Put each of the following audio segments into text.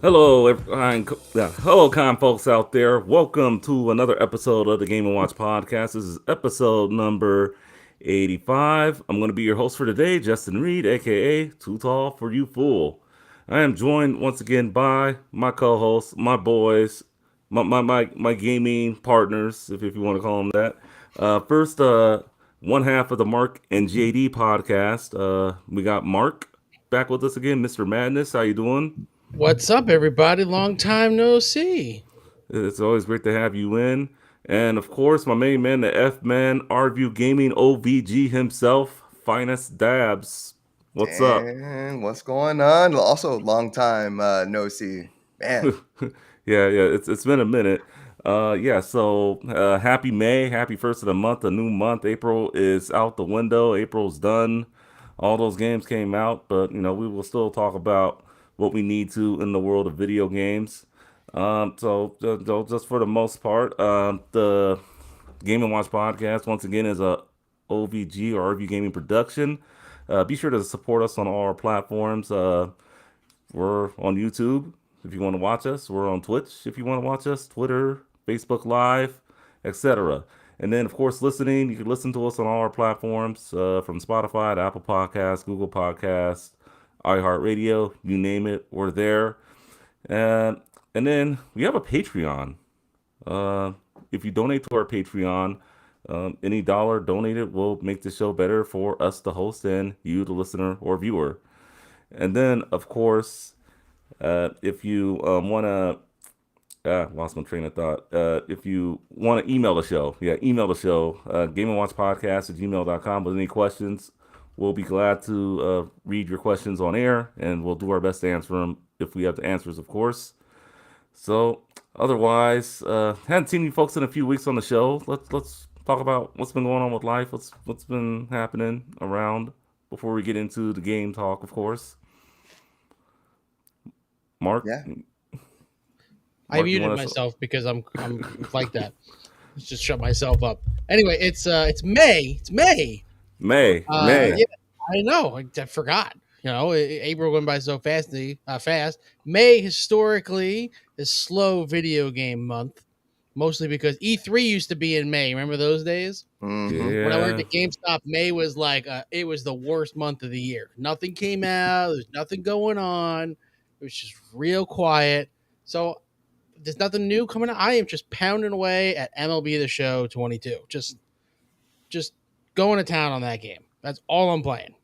Hello, hello, con folks out there. Welcome to another episode of the Game and Watch podcast. This is episode number 85. I'm going to be your host for today, Justin Reed, aka Too Tall for You Fool. I am joined once again by my co-hosts, my boys, my gaming partners, if you want to call them that. First, one half of the Mark and JD podcast. We got Mark back with us again, Mr. Madness. How you doing? What's up, everybody? Long time no see. It's always great to have you in. And of course, my main man, the F Man, RView Gaming OVG himself, Finest Dabs. What's up? And what's going on? Also, long time no see, man. Yeah, it's been a minute. Happy May, happy first of the month, a new month. April is out the window. April's done. All those games came out, but we will still talk about what we need to in the world of video games. Just for the most part, the Game and Watch podcast once again is a OVG or RV Gaming production. Be sure to support us on all our platforms. We're on YouTube if you want to watch us. We're on Twitch if you want to watch us. Twitter, Facebook Live, etc. And then, of course, listening. You can listen to us on all our platforms, from Spotify to Apple Podcasts, Google Podcasts, iHeartRadio, you name it, we're there. And then we have a Patreon. If you donate to our Patreon, any dollar donated will make the show better for us, the host, and you, the listener or viewer. And then, of course, if you want to, lost my train of thought. If you want to email the show, email the show, gameandwatchpodcast@gmail.com with any questions. We'll be glad to read your questions on air, and we'll do our best to answer them if we have the answers, of course. So, otherwise, hadn't seen you folks in a few weeks on the show. Let's talk about what's been going on with life, what's been happening around before we get into the game talk, of course. Mark? Yeah. I muted myself because I'm like that. Let's just shut myself up. Anyway, it's May. It's May. May. Yeah, I know. I forgot. April went by so fast. May historically is slow video game month, mostly because E3 used to be in May. Remember those days? Mm-hmm. Yeah. When I worked at GameStop, May was like it was the worst month of the year. Nothing came out. There's nothing going on. It was just real quiet. So there's nothing new coming out. I am just pounding away at MLB The Show 22. Just going to town on that game. That's all I'm playing.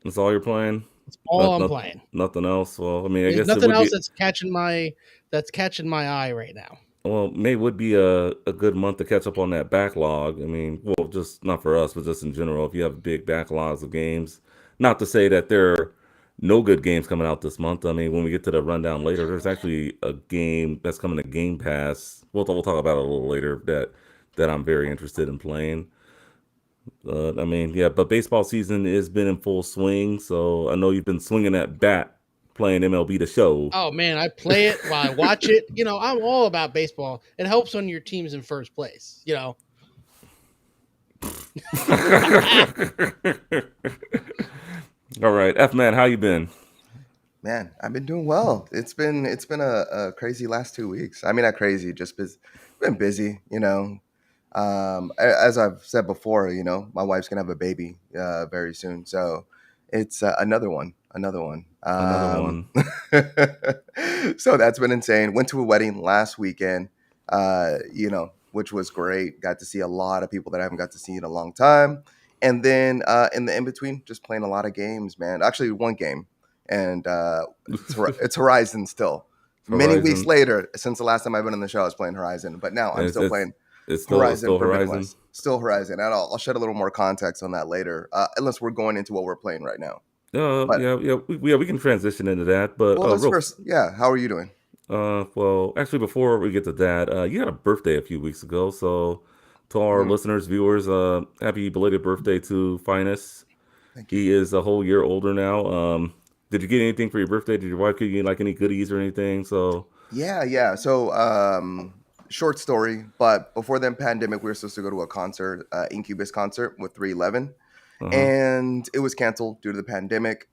That's all you're playing? That's all I'm playing. Nothing else. Well, I mean, I There's guess nothing else that's catching my eye right now. Well, May would be a good month to catch up on that backlog. I mean, well, just not for us, but just in general, if you have big backlogs of games. Not to say that there are no good games coming out this month. I mean, when we get to the rundown later, there's actually a game that's coming to Game Pass. We'll talk about it a little later that I'm very interested in playing. But baseball season has been in full swing, so I know you've been swinging that bat playing MLB The Show. Oh, man, I play it while I watch it. I'm all about baseball. It helps when your team's in first place, All right, F-Man, how you been? Man, I've been doing well. It's been a crazy last 2 weeks. I mean, not crazy, just been busy, As I've said before, my wife's gonna have a baby very soon, so it's another one. So that's been insane. Went to a wedding last weekend, which was great. Got to see a lot of people that I haven't got to see in a long time. And then in the in-between, just playing a lot of games, man. Actually, one game, and it's Horizon still. Many weeks later, since the last time I've been on the show, I was playing Horizon. But now I'm still playing Horizon. Still Horizon. And I'll shed a little more context on that later, unless we're going into what we're playing right now. But we can transition into that. But well, let's real first, yeah. How are you doing? well, actually, before we get to that, you had a birthday a few weeks ago. So, to our Mm, listeners, viewers, happy belated birthday to Finest. thank you. He is a whole year older now. Did you get anything for your birthday? Did your wife get you like any goodies or anything? So, Yeah, yeah. So, short story, but before the pandemic, we were supposed to go to a concert, Incubus concert with 311, uh huh. and it was canceled due to the pandemic.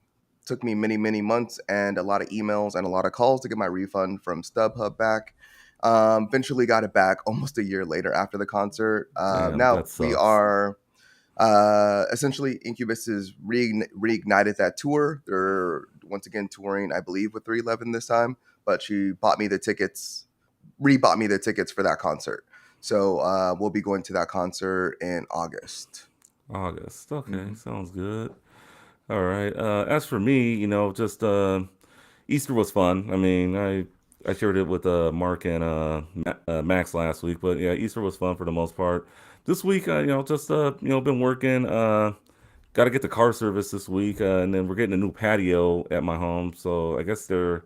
Took me many, many months and a lot of emails and a lot of calls to get my refund from StubHub back. Eventually got it back almost a year later after the concert. Damn, Now that we sucks. are essentially Incubus has reignited that tour. They're once again touring, I believe, with 311 this time. But she bought me the tickets, rebought me the tickets for that concert. So we'll be going to that concert in August. August. Okay, Hmm. sounds good. All right. As for me, just Easter was fun. I mean, I shared it with Mark and Max last week, but yeah, Easter was fun for the most part. This week, just been working. Got to get the car service this week, and then we're getting a new patio at my home. So I guess they're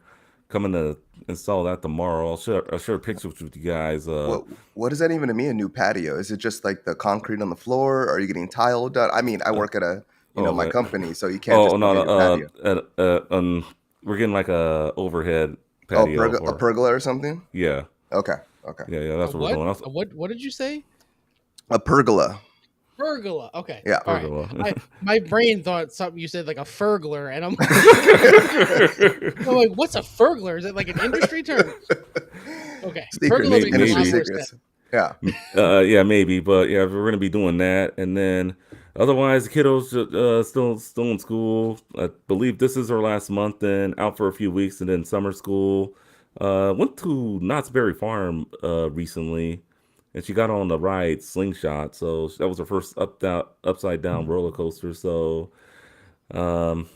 coming to install that tomorrow. I'll share pictures with you guys. What does that even mean? A new patio? Is it just like the concrete on the floor? Are you getting tile done? I mean, I Uh, work at a oh, my okay. company, so you can't Oh just tell no, me no. a new patio. We're getting like a overhead Oh, patio a for. pergola or something? Yeah, Okay, okay. yeah. A That's what we're what? doing. What did you say? A pergola. Pergola. Okay. Yeah. All right. Pergola. My brain thought something you said like a furglar, and I'm like, what's a furglar? Is it like an industry term? Okay. Pergola Secrets, makes a industry lot Maybe. more sense. secrets. Yeah. Yeah, maybe, but yeah, we're gonna be doing that, and then otherwise, the kiddos still in school. I believe this is our last month, and out for a few weeks, and then summer school. Went to Knott's Berry Farm recently, and she got on the ride Slingshot. So that was her first upside down roller coaster. So um,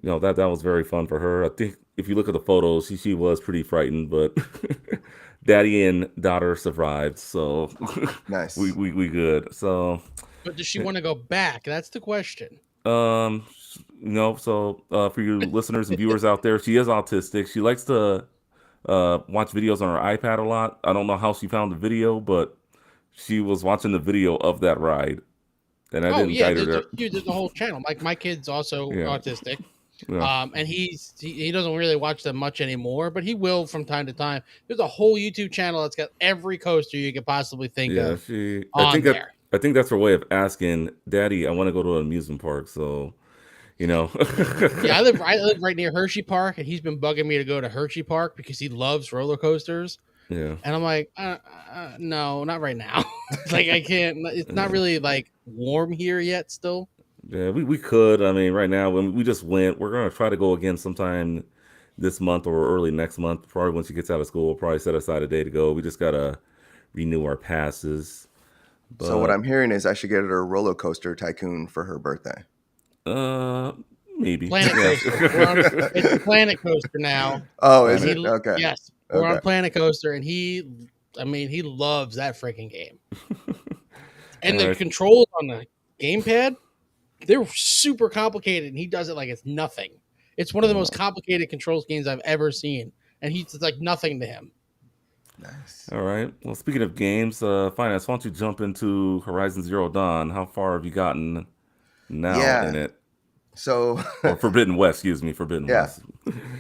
that was very fun for her. I think if you look at the photos, she was pretty frightened, but daddy and daughter survived, so we, Nice. we we good. So But does she want to go back? That's the question. um, for you listeners and viewers out there, she is autistic. She likes to watch videos on her iPad a lot. I don't know how she found the video, but she was watching the video of that ride, and I Oh didn't yeah, guide her there. there's a whole channel. Like my kid's also Yeah, autistic. yeah, And he doesn't really watch them much anymore, but he will from time to time. There's a whole YouTube channel that's got every coaster you could possibly think yeah. of She, I on think that there. I think that's her way of asking, Daddy, I want to go to an amusement park. So you know. Yeah, I live right near Hershey Park, and he's been bugging me to go to Hershey Park because he loves roller coasters. Yeah, And I'm like, no, not right now. It's like I can't. It's not yeah, really like warm here yet. Still, yeah. We could. I mean, right now when we just went, we're gonna try to go again sometime this month or early next month. Probably when she gets out of school, we'll probably set aside a day to go. We just gotta renew our passes. So what But I'm hearing is I should get her a roller coaster tycoon for her birthday. uh, maybe. Planet Yeah. Coaster. It's the Planet Coaster now, Oh, is and Planet. it? Okay. yes, we're Okay. on Planet Coaster, and I mean, he loves that freaking game. All And the right. controls on the gamepad, they're super complicated, and he does it like it's nothing. It's one of the most complicated controls games I've ever seen, and he's it's like nothing to him. Nice. All right. Well, speaking of games, Finance, why don't you jump into Horizon Zero Dawn? How far have you gotten now in Yeah. it? So Or Forbidden West, excuse me, Forbidden yeah. West.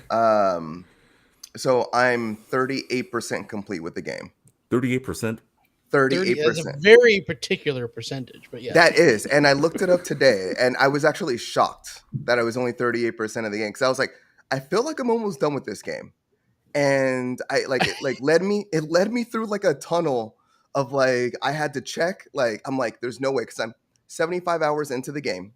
Um. So I'm 38% complete with the game. 38%. 30, that's a 38%. very particular percentage, but yes. That is, and I looked it up today, and I was actually shocked that I was only 38% of the game because I was like, I feel like I'm almost done with this game, and I like it. Like it led me through like a tunnel of like I had to check. Like I'm like, there's no way because I'm 75 hours into the game,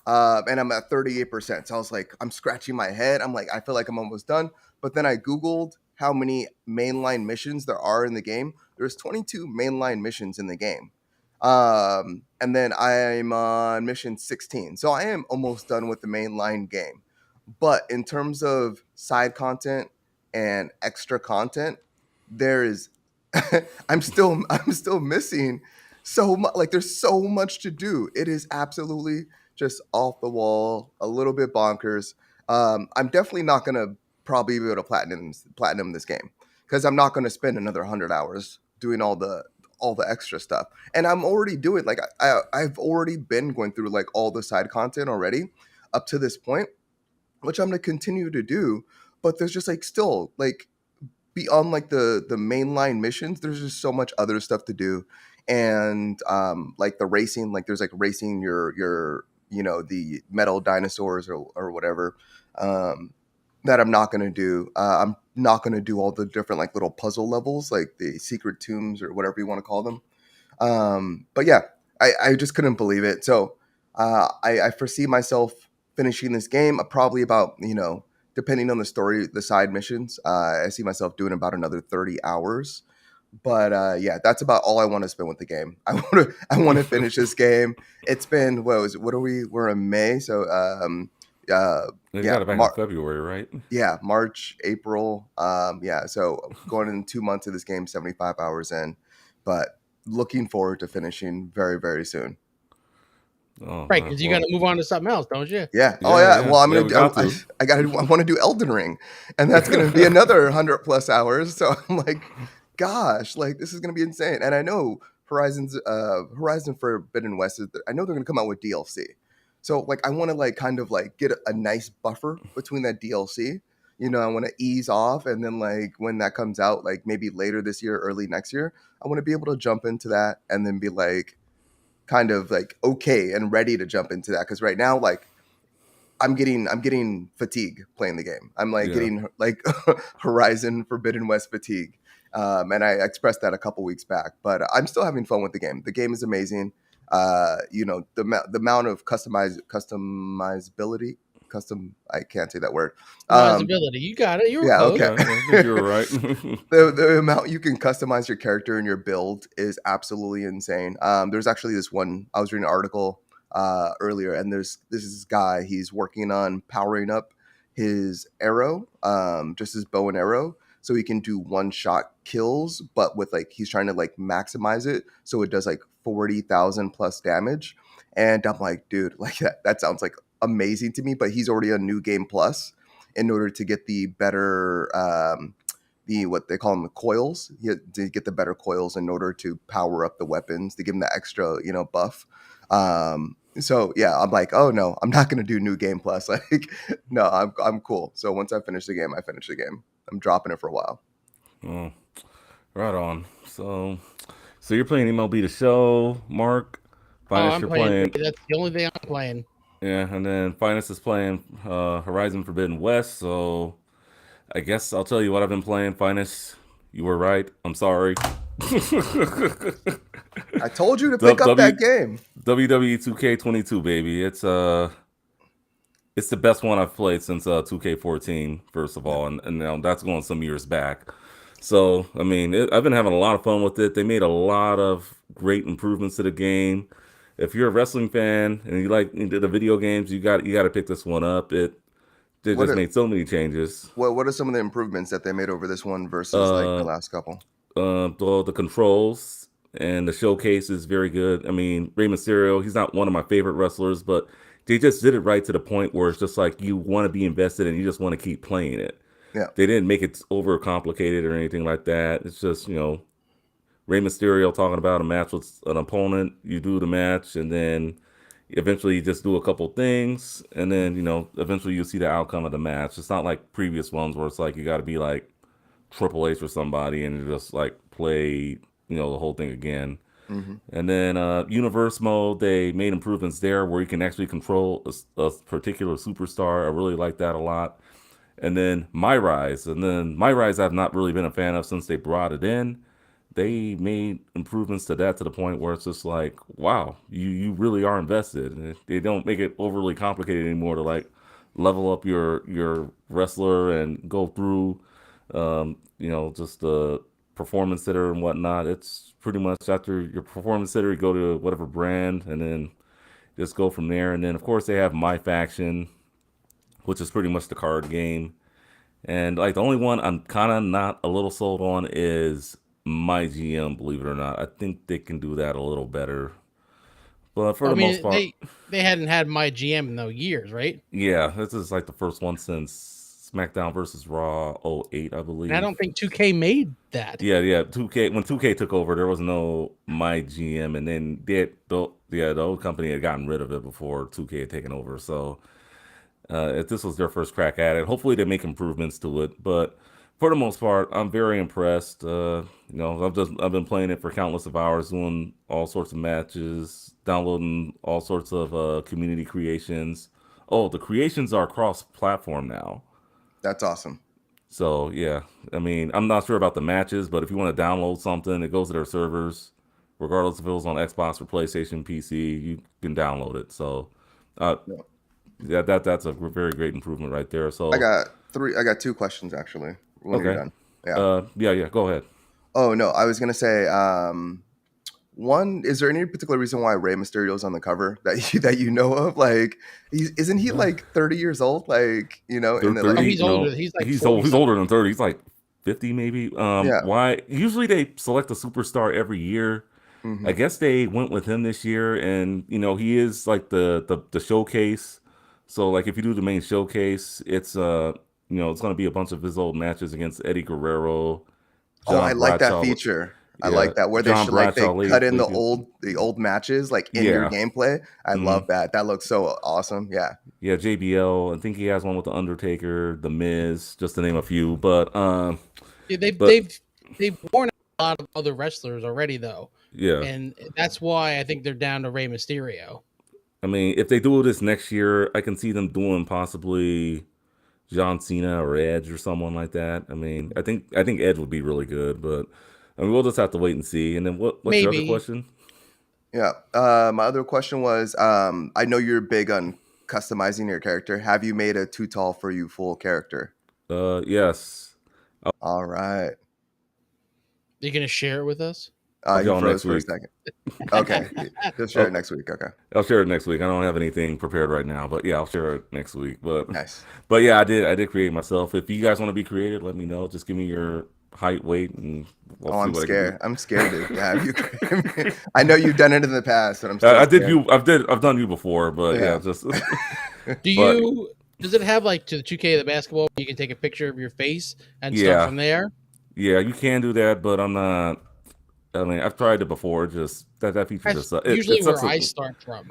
and I'm at 38%. So I was like, I'm scratching my head. I'm like, I feel like I'm almost done. But then I Googled how many mainline missions there are in the game. There's 22 mainline missions in the game. And then I'm on mission 16. So I am almost done with the mainline game. But in terms of side content and extra content, there is I'm still missing so much. Like there's so much to do. It is absolutely just off the wall, a little bit bonkers. I'm definitely not gonna probably be able to platinum this game because I'm not gonna spend another 100 hours doing all the extra stuff. And I'm already doing like I've already been going through like all the side content already up to this point, which I'm gonna continue to do. But there's just like still like beyond like the mainline missions, there's just so much other stuff to do. And like the racing, like there's like racing your the metal dinosaurs or whatever. That I'm not gonna do. I'm not gonna do all the different like little puzzle levels, like the secret tombs or whatever you want to call them. But yeah, I just couldn't believe it. So I foresee myself finishing this game probably about, depending on the story, the side missions. I see myself doing about another 30 hours. But yeah, that's about all I want to spend with the game. I want to finish this game. It's been what are we're in May, so You yeah, got it back in February, right? yeah, March, April. Yeah, so going in 2 months of this game, 75 hours in, but looking forward to finishing very, very soon. Oh, Right, because you got to move on to something else, don't you? Yeah. Oh yeah. Well, I'm Yeah, gonna. we got to. I want to do Elden Ring, and that's gonna be another 100+ hours. So I'm like, gosh, like this is gonna be insane. And I know Horizon Forbidden West I know they're gonna come out with DLC. So like I want to like kind of like get a nice buffer between that DLC. I want to ease off, and then like when that comes out, like maybe later this year, early next year, I want to be able to jump into that and then be like kind of like okay and ready to jump into that. Because right now, like I'm getting fatigue playing the game. I'm like getting like Horizon Forbidden West fatigue. And I expressed that a couple weeks back, but I'm still having fun with the game. The game is amazing. The amount of customizability, I can't say that word. Customizability. You got it. You were Yeah, close. okay. Yeah, I think you were right. The amount you can customize your character and your build is absolutely insane. There's actually this one I was reading an article earlier, and this guy, he's working on powering up his arrow, just his bow and arrow, so he can do one shot kills, but with like he's trying to like maximize it so it does like 40,000 plus damage. And I'm like, dude, like that sounds like amazing to me. But he's already on New Game Plus in order to get the better the what they call them the coils. To get the better coils in order to power up the weapons to give him the extra buff. So yeah, I'm like, oh no, I'm not gonna do New Game Plus. Like, no, I'm cool. So once I finish the game, I finish the game. I'm dropping it for a while. Oh, right on. So you're playing MLB The Show, Mark. Finest, I'm you're playing. playing. That's the only thing I'm playing. Yeah, and then Finest is playing Horizon Forbidden West. So I guess I'll tell you what I've been playing. Finest, you were right. I'm sorry. I told you to pick up that game. WWE 2K22, baby. It's the best one I've played since 2K14. First of all, and now that's going some years back. So I mean, I've been having a lot of fun with it. They made a lot of great improvements to the game. If you're a wrestling fan and you like the video games, you got to pick this one up. They just made so many changes. What are some of the improvements that they made over this one versus like the last couple? The controls and the showcase is very good. I mean, Rey Mysterio, he's not one of my favorite wrestlers, but they just did it right to the point where it's just like you want to be invested and you just want to keep playing it. Yeah. They didn't make it over complicated or anything like that. It's just, Rey Mysterio talking about a match with an opponent. You do the match, and then eventually you just do a couple things, and then, eventually you see the outcome of the match. It's not like previous ones where it's like you got to be like Triple H or somebody and you just like play, the whole thing again. Mm-hmm. And then universe mode, they made improvements there where you can actually control a particular superstar. I really like that a lot. And then My Rise. I've not really been a fan of since they brought it in. They made improvements to that to the point where it's just like, wow, you really are invested. And they don't make it overly complicated anymore to like level up your wrestler and go through, just the performance center and whatnot. It's pretty much after your performance center, you go to whatever brand and then just go from there. And then, of course, they have My Faction, which is pretty much the card game. And like the only one I'm kind of not a little sold on is My GM, believe it or not. I think they can do that a little better. But for I the most mean, part, they hadn't had my GM in those years, right? yeah, this is like the first one since SmackDown versus Raw '08, I And I believe. don't think 2K made that. Yeah. 2K, when 2K took over, there was no my GM, and then the old company had gotten rid of it before 2K had taken over. So if this was their first crack at it, hopefully they make improvements to it. But for the most part, I'm very impressed. I've been playing it for countless of hours, doing all sorts of matches, downloading all sorts of community creations. Oh, the creations are cross-platform now. That's awesome. So yeah, I mean, I'm not sure about the matches, but if you want to download something, it goes to their servers, regardless if it was on Xbox or PlayStation, PC, you can download it. So, uh, Yeah. yeah, that's a very great improvement right there. I So, got three. I got two questions actually. When you're okay, done. Yeah. yeah, go ahead. Oh no, I was gonna say. One, is there any particular reason why Rey Mysterio's on the cover that you know of? Like, isn't he like 30 years old? Like, in They're the like, Oh, 30. he's older. He's like He's 40 old. He's something. older than 30. He's like 50 maybe. yeah. Why? Usually they select a superstar every year. I Hmm. guess they went with him this year, and he is like the showcase. So like if you do the main showcase, it's gonna be a bunch of his old matches against Eddie Guerrero, Oh, I John like that Bradshaw. feature. I Yeah, like that where they John should like they Bradshaw, cut in Lacey. the old matches like in your Yeah. gameplay. I Hmm. love that. That looks so awesome. Yeah. Yeah, JBL. I think he has one with the Undertaker, the Miz, just to name a few. Yeah, But they've worn out a lot of other wrestlers already, though, yeah. and that's why I think they're down to Rey Mysterio. I mean, if they do this next year, I can see them doing possibly John Cena or Edge or someone like that. I mean, I think Edge would be really good, but I mean, we'll just have to wait and see. And then what's your other Maybe. question? Yeah. My other question was, I know you're big on customizing your character. Have you made a too tall for you full character? Yes. All right. You're gonna share it with us? I'll He share it froze next for a week. second. Okay. Just share it Oh, next week. Okay. I'll share it next week. I don't have anything prepared right now, but yeah, I'll share it next week. But Nice. but yeah, I did create myself. If you guys want to be created, let me know. Just give me your height, weight, and we'll Oh, see I'm what I can do. scared. I'm scared to have you. I know you've done it in the past, but I'm still I did scared. you. I've done you before, but yeah, Yeah. just Do but you? Does it have like to the 2K the basketball? You can take a picture of your face and start yeah, from there. yeah, you can do that, but I'm not. I mean, I've tried it before. Just that feature That's just it usually sucks. where I start from.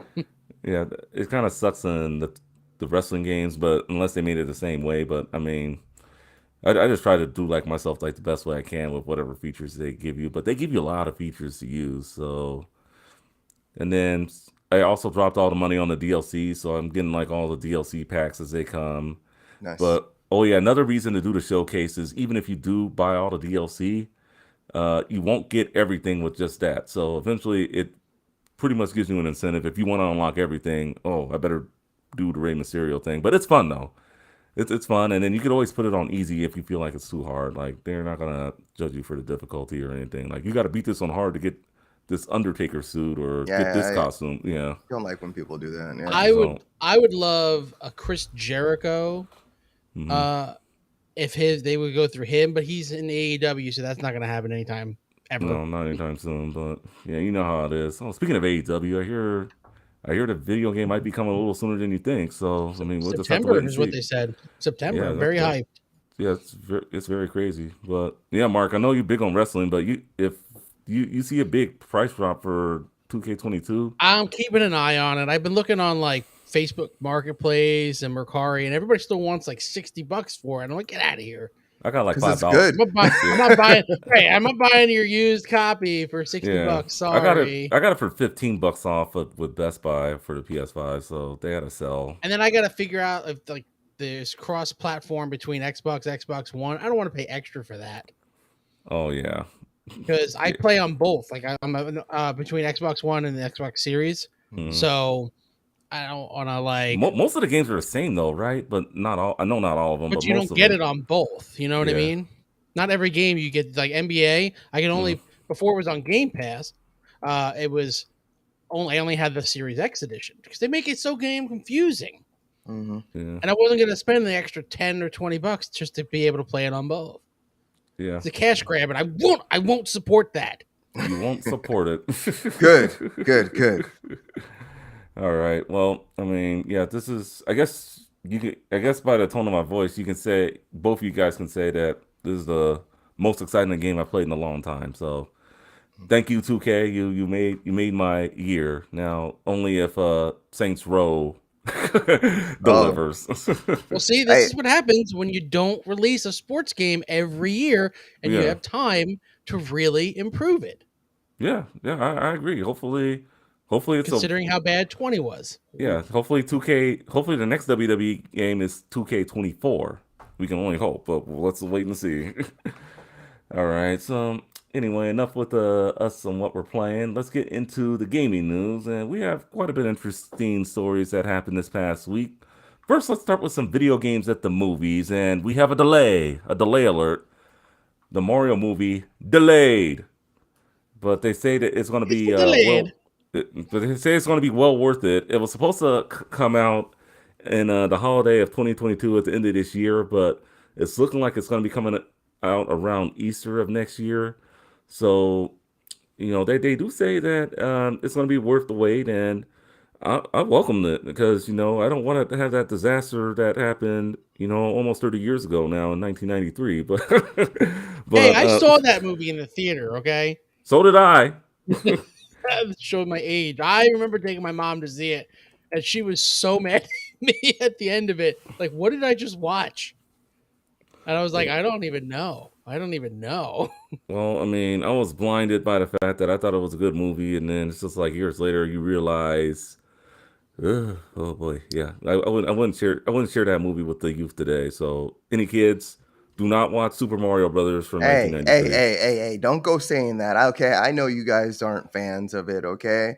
Yeah, it kind of sucks in the wrestling games, but unless they made it the same way. But I mean, I just try to do like myself like the best way I can with whatever features they give you. But they give you a lot of features to use. So and then I also dropped all the money on the DLC, so I'm getting like all the DLC packs as they come. Nice. But oh yeah, another reason to do the showcase is even if you do buy all the DLC, you won't get everything with just that. So eventually, it pretty much gives you an incentive if you want to unlock everything. Oh, I better do the Rey Mysterio thing. But it's fun though. It's fun, and then you can always put it on easy if you feel like it's too hard. Like they're not gonna judge you for the difficulty or anything. Like you got to beat this on hard to get this Undertaker suit or get this Yeah, I costume. Yeah. don't like when people do that. Yeah. So I would love a Chris Jericho. mhm. Uh, if they would go through him, but he's in AEW, so that's not gonna happen anytime ever. No, not anytime soon. But yeah, you know how it is. Oh, speaking of AEW, I hear the video game might be coming a little sooner than you think. So I mean, we'll just have to wait September and is what see. they said. September. Yeah, I'm very hyped. yeah, it's very crazy. But yeah, Mark, I know you're big on wrestling, but if you see a big price drop for 2K22, I'm keeping an eye on it. I've been looking on like Facebook Marketplace and Mercari, and everybody still wants like $60 for it. I'm like, get out of here. I got like Because it's $5. good. I'm not buying. Hey, I'm not buying your used copy for Yeah, $60. I got it. Sorry. I got it for $15 off with Best Buy for the PS5, so they had a sell. And then I got to figure out if like there's cross-platform between Xbox, Xbox One. I don't want to pay extra for that Oh yeah, because I play on both. Like I'm between Xbox One and the Xbox Series, Mhm. so I don't want to like. Most of the games are the same though, right? But not all. I know not all of them, But but you most don't of get them. it on both. You know what I Yeah. mean? Not every game you get. Like NBA, I can Mhm. only before it was on Game Pass. It was I only had the Series X edition because they make it so damn confusing. Hmm. Yeah. And I wasn't going to spend the extra $10 or $20 just to be able to play it on both. Yeah. It's a cash grab, and I won't support that. You won't support it. Good. Good. Good. All right. Well, I mean, yeah, this is. I guess you could. I guess by the tone of my voice, you can say both of you guys can say that this is the most exciting game I've played in a long time. So thank you, 2K. You made my year. Now only if Saints Row Oh, delivers. Well, see, this I is what happens when you don't release a sports game every year and you Yeah. have time to really improve it, Yeah, I agree. Hopefully it's a considering how bad 20 was. yeah. Oof. Hopefully 2K. Hopefully the next WWE game is 2K24. We can only hope, but let's wait and see. All right. So anyway, enough with us and what we're playing. Let's get into the gaming news, and we have quite a bit of interesting stories that happened this past week. First, let's start with some video games at the movies, and we have a delay alert. The Mario movie delayed, but they say that it's going to It's be delayed. but they say it's going to be well worth it. It was supposed to come out in the holiday of 2022 at the end of this year, but it's looking like it's going to be coming out around Easter of next year. So they do say that it's going to be worth the wait, and I welcome it because I don't want to have that disaster that happened almost 30 years ago now in 1993. But Hey, but I saw that movie in the theater, okay? so did I. That showed my age. I remember taking my mom to see it, and she was so mad at me at the end of it. Like, what did I just watch? And I was like, I don't even know. I don't even know. Well, I mean, I was blinded by the fact that I thought it was a good movie, and then it's just like years later you realize, ugh, oh boy, yeah, I wouldn't share that movie with the youth today. So, any kids, do not watch Super Mario Brothers from hey, 1993. hey, don't go saying that. Okay, I know you guys aren't fans of it. Okay,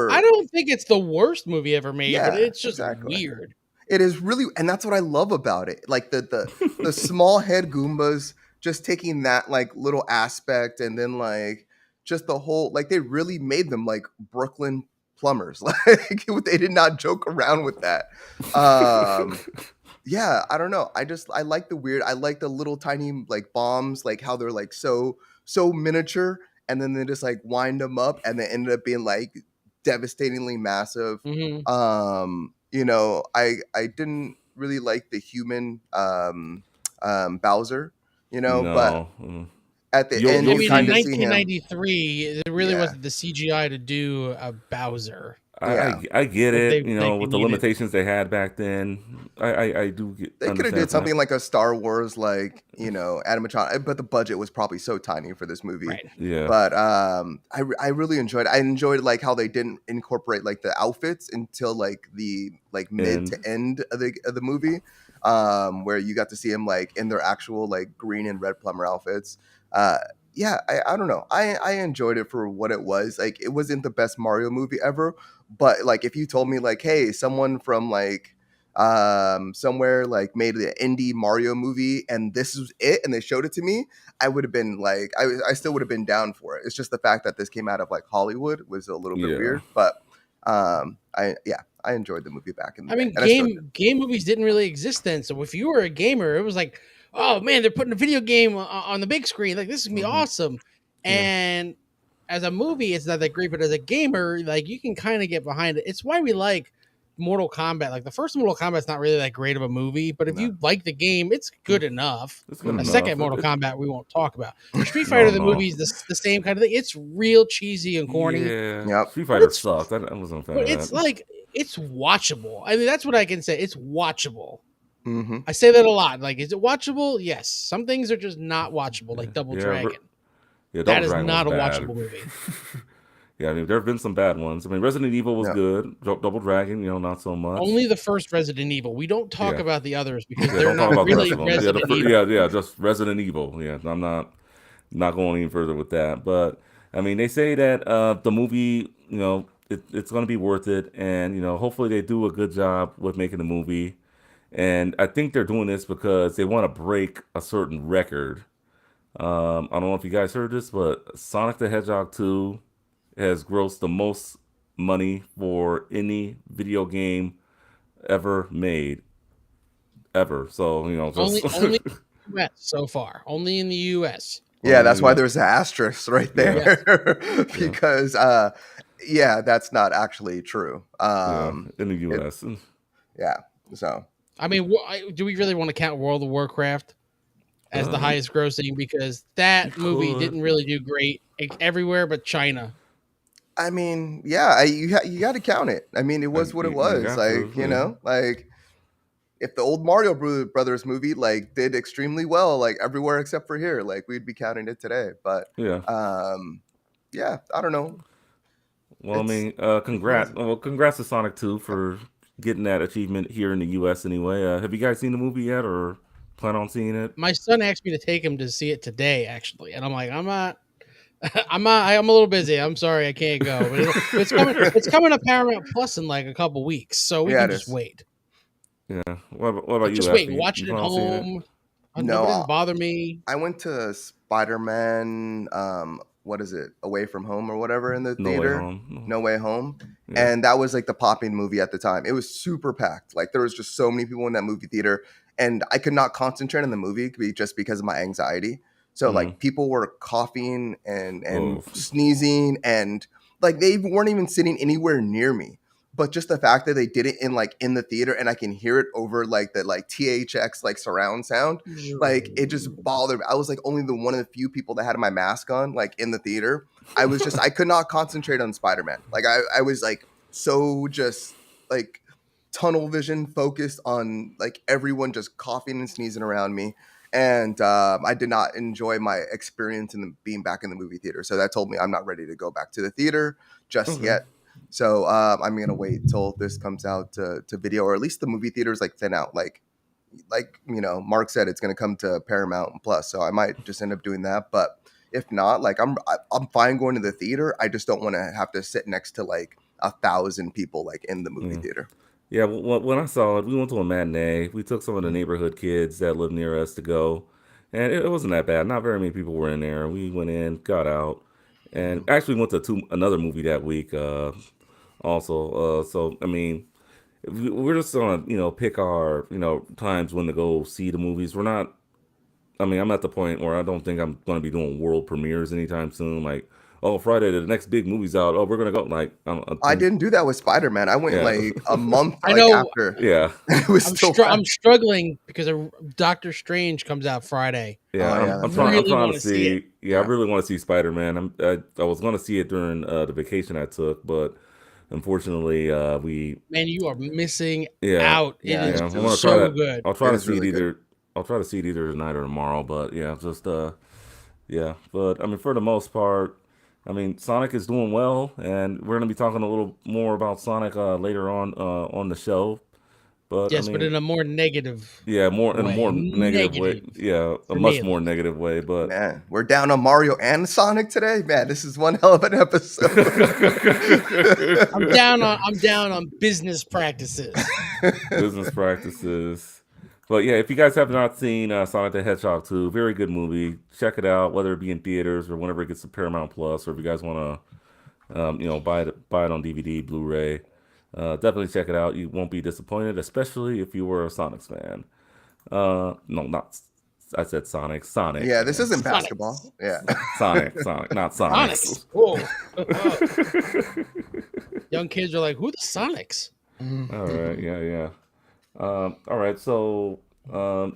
I for don't think it's the worst movie ever made, but yeah, it's just exactly. weird. It is really, and that's what I love about it. Like the small head Goombas, just taking that like little aspect, and then like just the whole like they really made them like Brooklyn plumbers. Like they did not joke around with that. Um, yeah, I don't know. I like the weird. I like the little tiny like bombs, like how they're like so miniature, and then they just like wind them up, and they ended up being like devastatingly massive. Hmm. I didn't really like the human Bowser, but No, at the you'll end I you'll you mean, in kind of see. see him. 1993, it really Yeah, wasn't the CGI to do a Bowser I, yeah. I I get that it. they With the needed. limitations they had back then, I do They could have understand did that. something like a Star Wars, like animatronic, but the budget was probably so tiny for this movie. Right. Yeah, But I really enjoyed. I enjoyed like how they didn't incorporate like the outfits until like the like mid to and end of the movie, where you got to see them like in their actual like green and red plumber outfits. Uh, yeah, I don't know. I enjoyed it for what it was. Like it wasn't the best Mario movie ever, but like if you told me like, hey, someone from like somewhere like made an indie Mario movie and this was it and they showed it to me, I would have been like I still would have been down for it. It's just the fact that this came out of like Hollywood was a little bit yeah, weird, but I enjoyed the movie back in the I day mean, and I still do. game movies didn't really exist then. So if you were a gamer, it was like, oh man, they're putting a video game on the big screen. Like this is gonna be hmm awesome. yeah, And as a movie, it's not that great, but as a gamer, like you can kind of get behind it. It's why we like Mortal Kombat. Like the first Mortal Kombat's not really that great of a movie, but if No. you like the game, it's good enough. it's good A Mhm. enough. second Mortal Kombat we won't talk about. Street No, Fighter the no, movie is the same kind of thing. It's real cheesy and corny, yeah, Yep. Street but Fighter sucked. I wasn't a fan but of it's that. like it's watchable. I mean, that's what I can say. It's watchable. Mhm. I say that a lot. Like, is it watchable? Yes. Some things are just not watchable, like Double Yeah, Dragon. yeah, That Double is Dragon was not a bad. watchable movie. Yeah, I mean, there have been some bad ones. I mean, Resident Evil was Yeah. good. Double Dragon, not so much. Only the first Resident Evil. We don't talk Yeah, about the others because yeah. they're Don't talk not about the rest really of them. Yeah, Resident Evil. yeah, just Resident Evil. Yeah, I'm not going any further with that. But I mean, they say that the movie, it's going to be worth it, and hopefully they do a good job with making the movie. And I think they're doing this because they want to break a certain record. I don't know if you guys heard this, but Sonic the Hedgehog 2 has grossed the most money for any video game ever made, ever. So, just Only US so far. Only in the US. Yeah, only that's in why the there's an asterisk right yeah, Yes. there yeah, because yeah, that's not actually true. Yeah, in the It, U.S. yeah. So I mean, do we really want to count World of Warcraft as the Um, highest grossing? Because you that movie could. didn't really do great everywhere but China. I mean, yeah, you got to count it. I mean, it was what it You was. got to. Like, like if the old Mario Brothers movie like did extremely well, like everywhere except for here, like we'd be counting it today. But Yeah. yeah, I don't know. Well, I It's mean, it was congrats to Sonic 2 for getting that achievement here in the U.S. anyway. Have you guys seen the movie yet, or plan on seeing it? My son asked me to take him to see it today, actually, and I'm like, I'm not. I'm not. I'm a little busy. I'm sorry, I can't go. But it's coming. It's coming to Paramount Plus in like a couple weeks, so we yeah, can it just is. wait. Yeah. What about Like, you, just wait. Effie? Watch You it at plan on seeing it? home. No, Nobody doesn't bother me. I went to Spider Man. What is it? Away from Home or whatever in the No Way theater. Home. No. No Way Home, Yeah. and that was like the popping movie at the time. It was super packed. Like there was just so many people in that movie theater, and I could not concentrate on the movie just because of my anxiety. So Mm. like people were coughing and Oh. sneezing, and like they weren't even sitting anywhere near me. But just the fact that they did it in the theater and I can hear it over like the like THX like surround sound, like it just bothered me. I was like only the one of the few people that had my mask on like in the theater. I could not concentrate on Spider-Man. Like I was like so just like tunnel vision focused on like everyone just coughing and sneezing around me. And I did not enjoy my experience in being back in the movie theater. So that told me I'm not ready to go back to the theater just Okay. yet. So I'm gonna wait till this comes out to video, or at least the movie theaters like thin out. Like Mark said, it's gonna come to Paramount Plus, so I might just end up doing that. But if not, like I'm fine going to the theater. I just don't want to have to sit next to like 1,000 people like in the movie Yeah. theater. Yeah. When I saw it, we went to a matinee. We took some of the neighborhood kids that live near us to go, and it wasn't that bad. Not very many people were in there. We went in, got out, and actually went to another movie that week. Also, so I mean, we're just gonna pick our times when to go see the movies. We're not. I mean, I'm at the point where I don't think I'm gonna be doing world premieres anytime soon. Like, oh, Friday the next big movie's out. Oh, we're gonna go. Like, I I think, didn't do that with Spider-Man. I went yeah, like a month I like know. after yeah, it was still I'm out. struggling because Doctor Strange comes out Friday. yeah. Oh yeah, I'm that's trying. right. I'm Really trying to want to see it. see. Yeah, I Yeah. really want to see Spider Man. I was gonna see it during the vacation I took, but unfortunately, we Man, you are missing yeah, out. It Yeah, is yeah. I'm it's gonna really try good. so to. good. I'll try It to is see it really good. either. I'll try to see it either tonight or tomorrow. But yeah, just yeah. But I mean, for the most part, I mean, Sonic is doing well, and we're gonna be talking a little more about Sonic later on the show. But I Yes, but mean, in a more negative yeah, more in a way. more negative way. Negative Yeah, a for me, much at more least. negative way. But Man, we're down on Mario and Sonic today. Man, this is one hell of an episode. I'm down on business practices. business practices. But yeah, if you guys have not seen Sonic the Hedgehog 2, very good movie. Check it out, whether it be in theaters or whenever it gets to Paramount Plus, or if you guys want to, buy it on DVD, Blu-ray. Definitely check it out. You won't be disappointed, especially if you were a Sonic fan. No, not. I said Sonic Yeah, this fan. isn't Sonics. basketball. Yeah. Sonic, not Sonics. Sonics. Whoa. Young kids are like, who the Sonics? All right, yeah. All right, so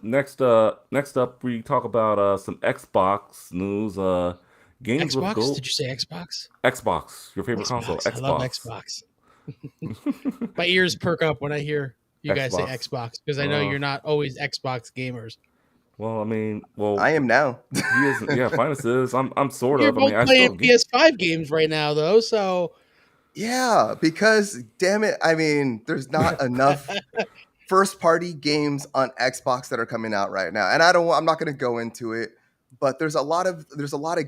next up, we talk about some Xbox news. Games with Xbox? Gold. Did you say Xbox? Xbox, your favorite console, Xbox. I love Xbox. Xbox. My ears perk up when I hear you guys say Xbox. Xbox because I know you're not always Xbox gamers. Well, I mean, well, I am now. he isn't. Yeah, Finest is. I'm sort You're of. I mean, both I playing still game. PS5 games right now, though, so Yeah, because damn it, I mean, there's not enough first party games on Xbox that are coming out right now. And I'm not going to go into it, but there's a lot of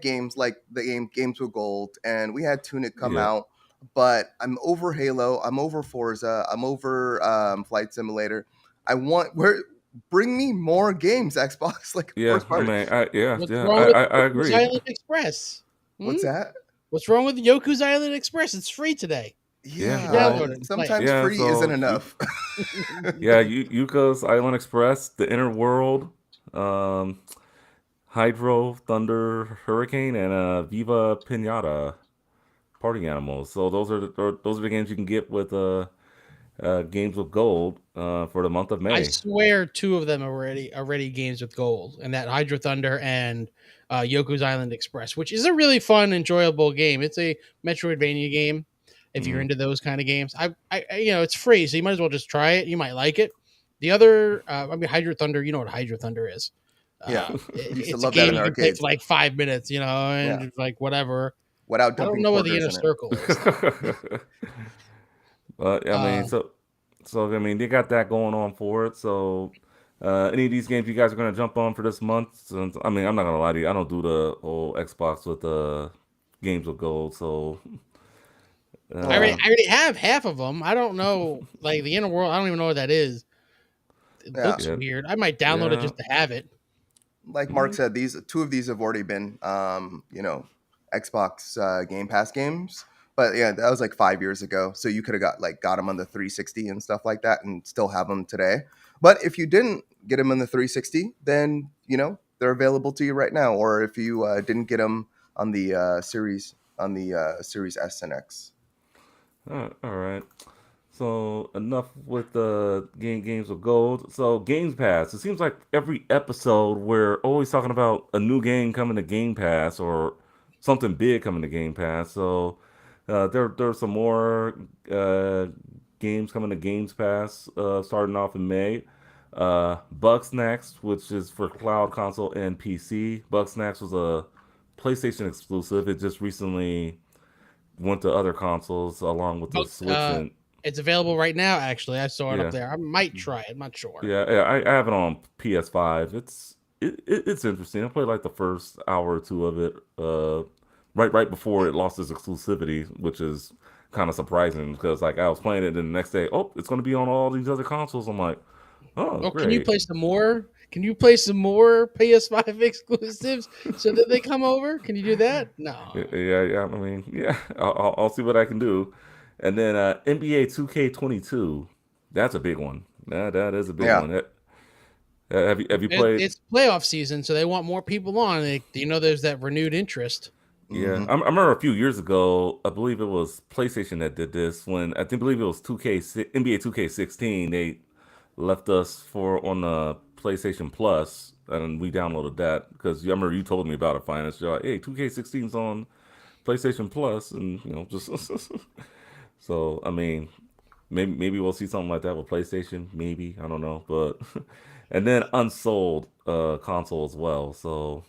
games like the Games with Gold, and we had Tunic come Yeah, out, but I'm over Halo, I'm over Forza, I'm over Flight Simulator. I want where bring me more games Xbox like yeah. first I party. mean, what's wrong with I Yoku's agree. Island Express? What's Hmm? that? What's wrong with Yoku's Island Express? It's free today. Yeah, Yeah, Download well, it and play it. sometimes yeah. free isn't So enough. Yuka's Island Express, The Inner World, um, Hydro, Thunder, Hurricane, and Viva Pinata. party animals. So those are the games you can get with games with gold for the month of I May. swear two of them already games with gold, and that Hydro Thunder and Yoku's Island Express, which is a really fun, enjoyable game. It's a Metroidvania game. If you're Hmm. into those kind of games, it's free, so you might as well just try it. You might like it. The other, Hydro Thunder. You know what Hydro Thunder is? Yeah, used to It's a love that game in you can play arcades. for like 5 minutes, and Yeah, just like whatever. without I don't dumping know what the quarters inner in it. circle is though. But I Uh, mean, so I mean, they got that going on for it. So, any of these games you guys are gonna jump on for this month? Since I mean, I'm not gonna lie to you, I don't do the whole Xbox with games with gold. So, uh, Well, I already have half of them. I don't know, like the inner world. I don't even know what that is. It yeah, looks yeah, weird. I might download it yeah, just to have it. like Mark mm, said, these two of these have already been, Xbox Game Pass games. But yeah, that was like 5 years ago. So you could have got them on the 360 and stuff like that, and still have them today. But if you didn't get them on the 360, then they're available to you right now. Or if you didn't get them on the Series S and X. all right. So enough with the games with gold. So Games Pass. It seems like every episode we're always talking about a new game coming to Game Pass or something big coming to Game Pass. So there's some more games coming to Games Pass starting off in May. Bugsnax, which is for cloud console and PC. Bugsnax was a PlayStation exclusive. It just recently went to other consoles along with the But Switch and it's available right now. Actually, I saw it up yeah. there. I might try it. I'm not sure. Yeah, I have it on PS5. It's interesting. I played like the first hour or two of it, right before it lost its exclusivity, which is kind of surprising because like I was playing it, and the next day, oh, it's going to be on all these other consoles. I'm like, oh, Oh, can you great. play some more? Can you play some more PS5 exclusives so that they come over? Can you do that? No. Yeah. I mean, yeah, I'll see what I can do. And then NBA 2K22, that's a big one. That is a big Yeah. one. Have you played? It's playoff season, so they want more people on. There's that renewed interest. Yeah, Hmm. I remember a few years ago. I believe it was PlayStation that did this when believe it was 2K NBA 2K16. They left us for on the PlayStation Plus, and we downloaded that because I remember you told me about it. Finance, you're like, "Hey, 2K16's on PlayStation Plus," and just so. I mean, maybe we'll see something like that with PlayStation. Maybe I don't know, but and then unsold console as well. So.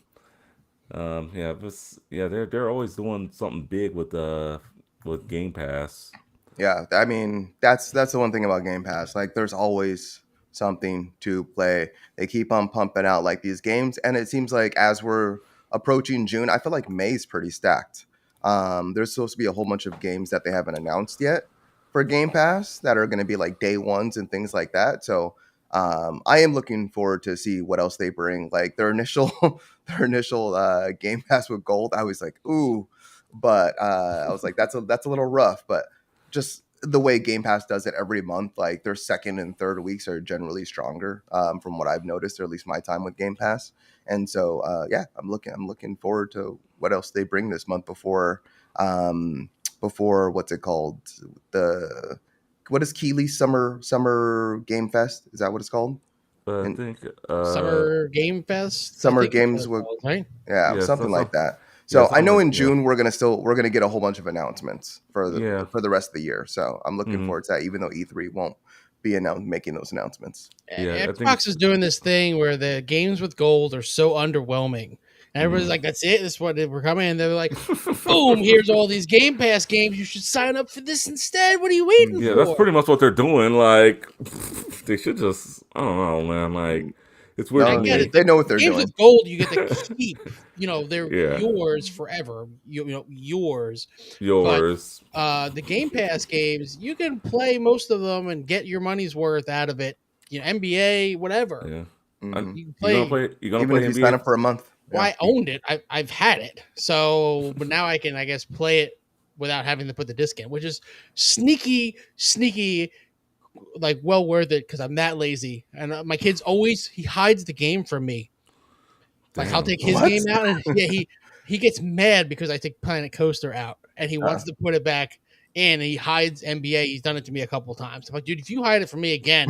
Yeah, they're always doing something big with Game Pass. Yeah, I mean that's the one thing about Game Pass. Like, there's always something to play. They keep on pumping out like these games, and it seems like as we're approaching June, I feel like May's pretty stacked. There's supposed to be a whole bunch of games that they haven't announced yet for Game Pass that are going to be like day ones and things like that. So I am looking forward to see what else they bring. Like their initial their initial Game Pass with Gold, I was like, ooh, but I was like, that's a little rough, but just the way Game Pass does it every month, like their second and third weeks are generally stronger, from what I've noticed, or at least my time with Game Pass. And so, yeah, I'm looking forward to what else they bring this month before what's it called, the what is Keeley's Summer Game Fest? Is that what it's called? But I And think Summer Game Fest, I Summer think it's what Games it's with called, right? yeah, yeah, something like that. yeah, So I something know like in yeah, June we're gonna get a whole bunch of announcements yeah. for the rest of the year. So I'm looking Hmm. forward to that, even though E3 won't be making those announcements. Yeah, I think Xbox is doing this thing where the games with gold are so underwhelming. And everybody's mhm. like, that's it. This is what we're coming. And they're like, boom, here's all these Game Pass games. You should sign up for this instead. What are you waiting Yeah, that's for? pretty much what they're doing. Like they should just I don't know, man. Like it's weird I to No, get they, it. me. they know what The they're games doing. with gold, you get to keep. They're Yeah, yours forever. Yours. But yours. the Game Pass games, you can play most of them and get your money's worth out of it. NBA, whatever. Yeah. Hmm. You can You gonna play. play? You gonna Even play if you sign NBA? up for a month. Well, Yeah. I owned it. I've had it. So, but now I can, I guess, play it without having to put the disc in, which is sneaky, like well worth it because I'm that lazy. And my kid's he hides the game from me. Like I'll Damn. take his What? game out, and yeah, he gets mad because I take Planet Coaster out, and he wants to put it back in. And he hides NBA. He's done it to me a couple times. I'm like, dude, if you hide it from me again,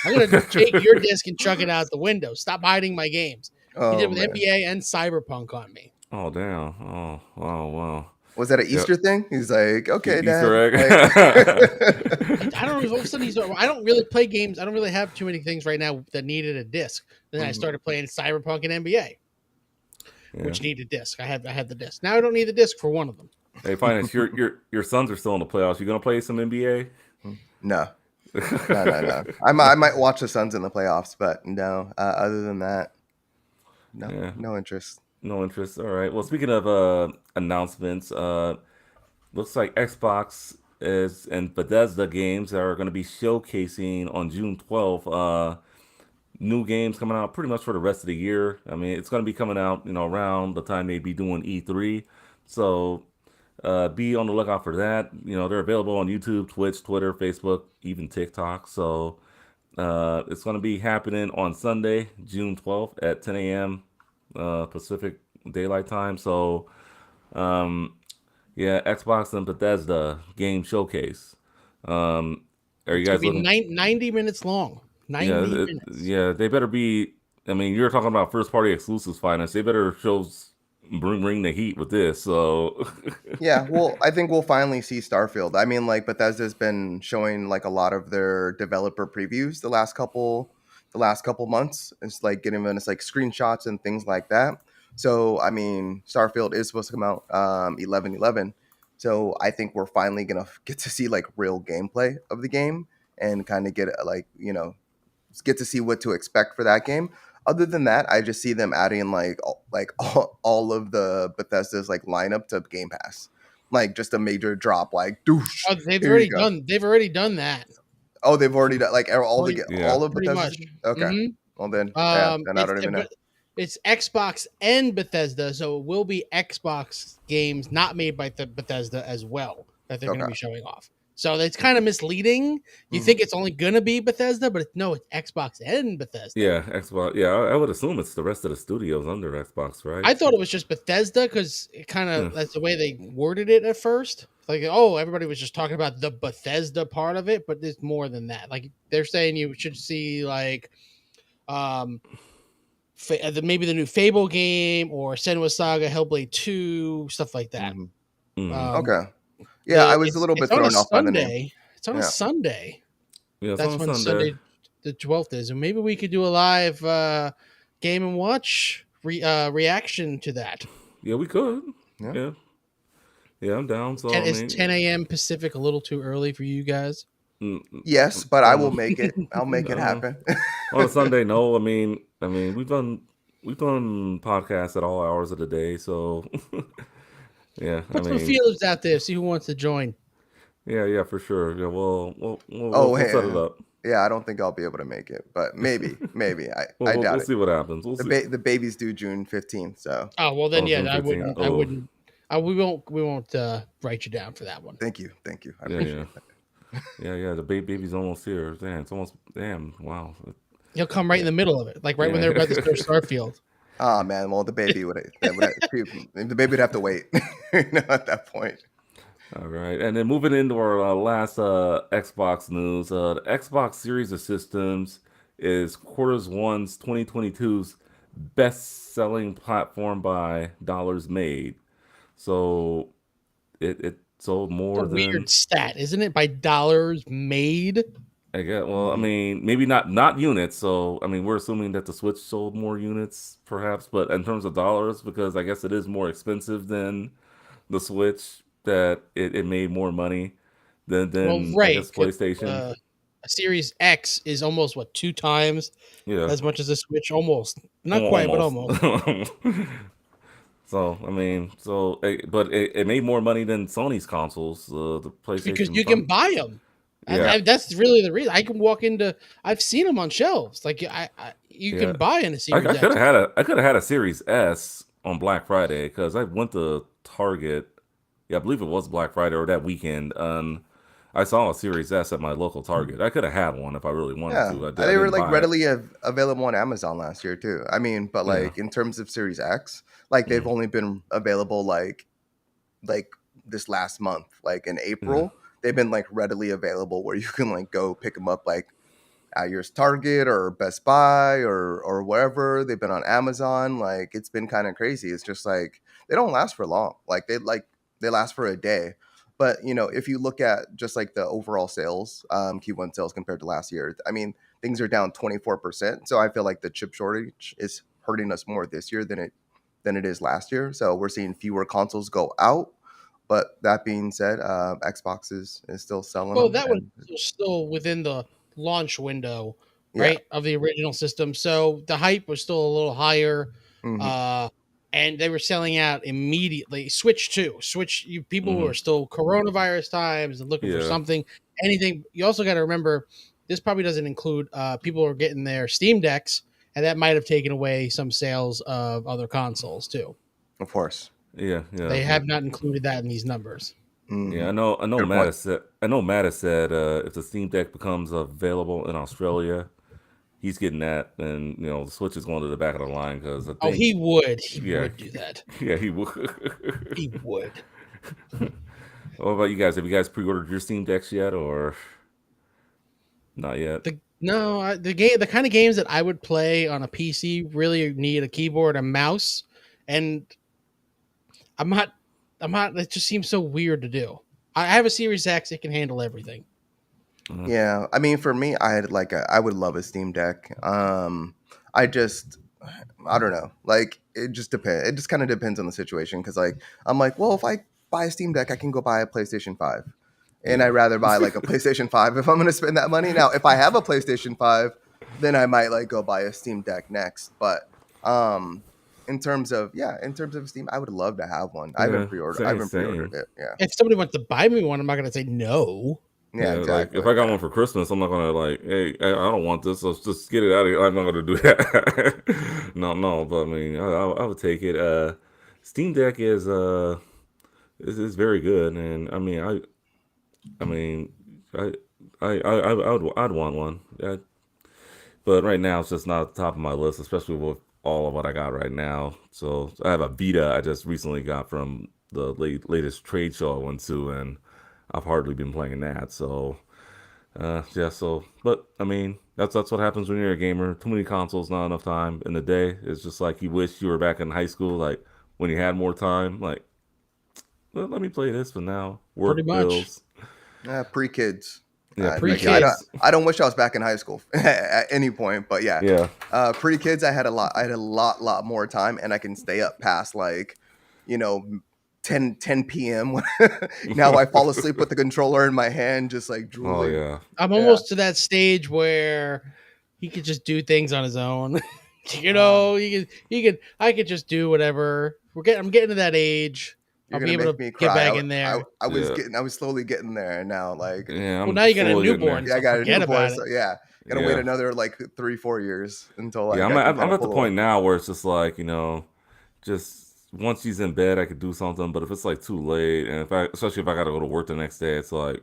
I'm gonna take your disc and chuck it out the window. Stop hiding my games. He did Oh it with man. NBA and Cyberpunk on me. Oh damn! Oh wow! Was that an Yep. Easter thing? He's like, okay, Easter Dad. egg. I don't know. All of a sudden, I don't really play games. I don't really have too many things right now that needed a disc. Then I started playing Cyberpunk and NBA, which need a disc. I had the disc. Now I don't need the disc for one of them. Hey, Finance, your Suns are still in the playoffs. You gonna play some NBA? No. I might watch the Suns in the playoffs, but no. Other than that, no interest. No interest. All right. Well, speaking of announcements, looks like Xbox and Bethesda games are going to be showcasing on June 12th. New games coming out pretty much for the rest of the year. I mean, it's going to be coming out, around the time they be doing E3. So be on the lookout for that. They're available on YouTube, Twitch, Twitter, Facebook, even TikTok. So it's going to be happening on Sunday, June 12th at 10 a.m. Pacific Daylight Time. So, yeah, Xbox and Bethesda game showcase. Are you guys looking? 90 minutes long. 90 minutes. Yeah, they better be. I mean, you're talking about first party exclusives, Finance. They better bring the heat with this. So Yeah, well, I think we'll finally see Starfield. I mean, like Bethesda's been showing like a lot of their developer previews the last couple months. It's like getting us like screenshots and things like that. So I mean, Starfield is supposed to come out 11/11. So I think we're finally gonna get to see like real gameplay of the game and kind of get get to see what to expect for that game. Other than that, I just see them adding all of the Bethesda's like lineup to Game Pass, like just a major drop, like douche. Oh, they've already done that. Oh, they've already done like all of pretty Bethesda's. much. Okay, Mhm. well then I don't even know. It's Xbox and Bethesda, so it will be Xbox games not made by Bethesda as well that they're going to be showing off. So it's kind of misleading. You think it's only going to be Bethesda, but no, it's Xbox and Bethesda. Yeah, Xbox. Yeah, I would assume it's the rest of the studios under Xbox, right? I thought it was just Bethesda because it kind of that's the way they worded it at first. Like, oh, everybody was just talking about the Bethesda part of it, but there's more than that. Like they're saying you should see like maybe the new Fable game or Senua Saga, Hellblade 2, stuff like that. Okay. Yeah, I was a little bit thrown off by the name. It's on a Sunday. Yeah, that's when Sunday the 12th is. And maybe we could do a live Game and Watch reaction to that. Yeah, we could. Yeah, I'm down. So is 10 a.m. Pacific a little too early for you guys? Yes, but I will make it. I'll make it happen. On a Sunday, no. I mean, we've done podcasts at all hours of the day, so yeah. Put some feelers out there, see who wants to join. Yeah, for sure. Yeah, we'll set it up. Yeah, I don't think I'll be able to make it, but maybe. I doubt it. We'll see what happens. The baby's due June 15th, so. Oh well, then I wouldn't. We won't write you down for that one. Thank you. I appreciate that. Yeah. The baby's almost here. Damn. Wow. He'll come right in the middle of it, like right when they're about to start Starfield. Oh man, well the baby would have to wait, at that point. All right, and then moving into our last Xbox news, the Xbox Series of Systems is Q1's 2022's best-selling platform by dollars made. So it sold more than weird stat, isn't it? By dollars made. I guess. Well, I mean, maybe not units. So I mean, we're assuming that the Switch sold more units, perhaps, but in terms of dollars, because I guess it is more expensive than the Switch, that it made more money than I guess PlayStation. A Series X is almost 2 times as much as a Switch, almost not quite, but almost. So I mean, but it made more money than Sony's consoles, the PlayStation. Because you can buy them. Yeah. That's really the reason. I can walk into. I've seen them on shelves. Like you can buy in a Series X. I could have had a Series S on Black Friday because I went to Target. Yeah, I believe it was Black Friday or that weekend. I saw a Series S at my local Target. I could have had one if I really wanted to. They were like readily available on Amazon last year too. I mean, but like in terms of Series X, like they've only been available like this last month, like in April. They've been like readily available where you can like go pick them up like at your Target or Best Buy or wherever. They've been on Amazon. Like it's been kind of crazy. It's just like they don't last for long. They last for a day. But if you look at just like the overall sales, Q1 sales compared to last year, I mean things are down 24%. So I feel like the chip shortage is hurting us more this year than it is last year. So we're seeing fewer consoles go out. But that being said, Xbox is still selling Well, them, that was and still within the launch window, yeah. right, of the original system. So the hype was still a little higher, Mhm. and they were selling out immediately. Switch too. People who Mhm. are still coronavirus times and looking for Yeah. something, anything. You also got to remember this probably doesn't include people who are getting their Steam decks, and that might have taken away some sales of other consoles too. Of course. Yeah. They have not included that in these numbers. Yeah, Mhm. I know Fair Matt point. has said if the Steam Deck becomes available in Australia, he's getting that, and the Switch is going to the back of the line because I Oh, think he would. He yeah, would do that. yeah, he would. He would. What about you guys? Have you guys pre-ordered your Steam Decks yet, or not yet? The kind of games that I would play on a PC really need a keyboard and mouse, and I'm not. I'm not. It just seems so weird to do. I have a Series X; it can handle everything. Yeah, I mean, for me, I would love a Steam Deck. I just, I don't know. Like, it just depends. It just kind of depends on the situation. Because, like, I'm like, well, if I buy a Steam Deck, I can go buy a PlayStation 5. And I'd Yeah. rather buy like a PlayStation 5 if I'm going to spend that money. Now, if I have a PlayStation 5, then I might like go buy a Steam Deck next. But um, in terms of Steam, I would love to have one. Yeah, I same, haven't pre-ordered same. it. Yeah. If somebody wants to buy me one, I'm not going to say no. Yeah, Yeah, like if exactly. I got Yeah. one for Christmas, I'm not gonna like, hey, I don't want this. Let's just get it out of here. I'm not gonna do that. No. But I mean, I would take it. Steam Deck is very good, and I mean, I I'd want one. But right now, it's just not at the top of my list, especially with all of what I got right now. So I have a Vita I just recently got from the latest trade show I went to, and I've hardly been playing that. So yeah. So, but I mean, that's what happens when you're a gamer. Too many consoles, not enough time in the day. It's just like you wish you were back in high school, like when you had more time. Like, well, let me play this for now. Pretty Work much. bills. Pre-kids. Yeah, Like, I don't. Pre-kids. pre-kids. I don't wish I was back in high school at any point. But yeah, Yeah. pre-kids, I had a lot. I had a lot more time, and I can stay up past like, you know, 10 p.m. Now I fall asleep with the controller in my hand, just like Oh drooling. yeah. I'm Yeah. almost to that stage where he could just do things on his own. I could just do whatever. I'm getting to that age. You're I'll be gonna able make to me get cry. back in there. Yeah. I was slowly getting there, and now like, Yeah. Well, I'm now you got a slowly getting newborn, there. yeah, I so got a forget newborn, about so it. yeah, gotta wait Yeah. another like 3-4 years until Yeah. like I'm I can kind I'm of at the pull away. point now where it's just like just once she's in bed, I could do something. But if it's like too late, and especially if I gotta go to work the next day, it's like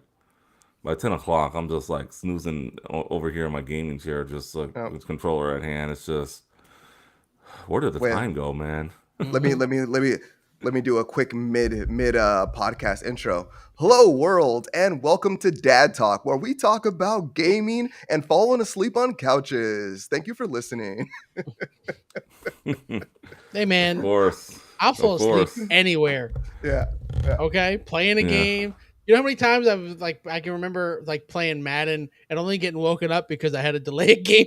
by 10 o'clock, I'm just like snoozing over here in my gaming chair, just like Oh, with controller at hand. It's just, where did the wait, time go, man? let me do a quick mid podcast intro. Hello world, and welcome to Dad Talk, where we talk about gaming and falling asleep on couches. Thank you for listening. Hey Of man, course, I'll of fall asleep course. anywhere. Yeah. Yeah. Okay, playing a Yeah. game. You know how many times I can remember like playing Madden and only getting woken up because I had to delay a game.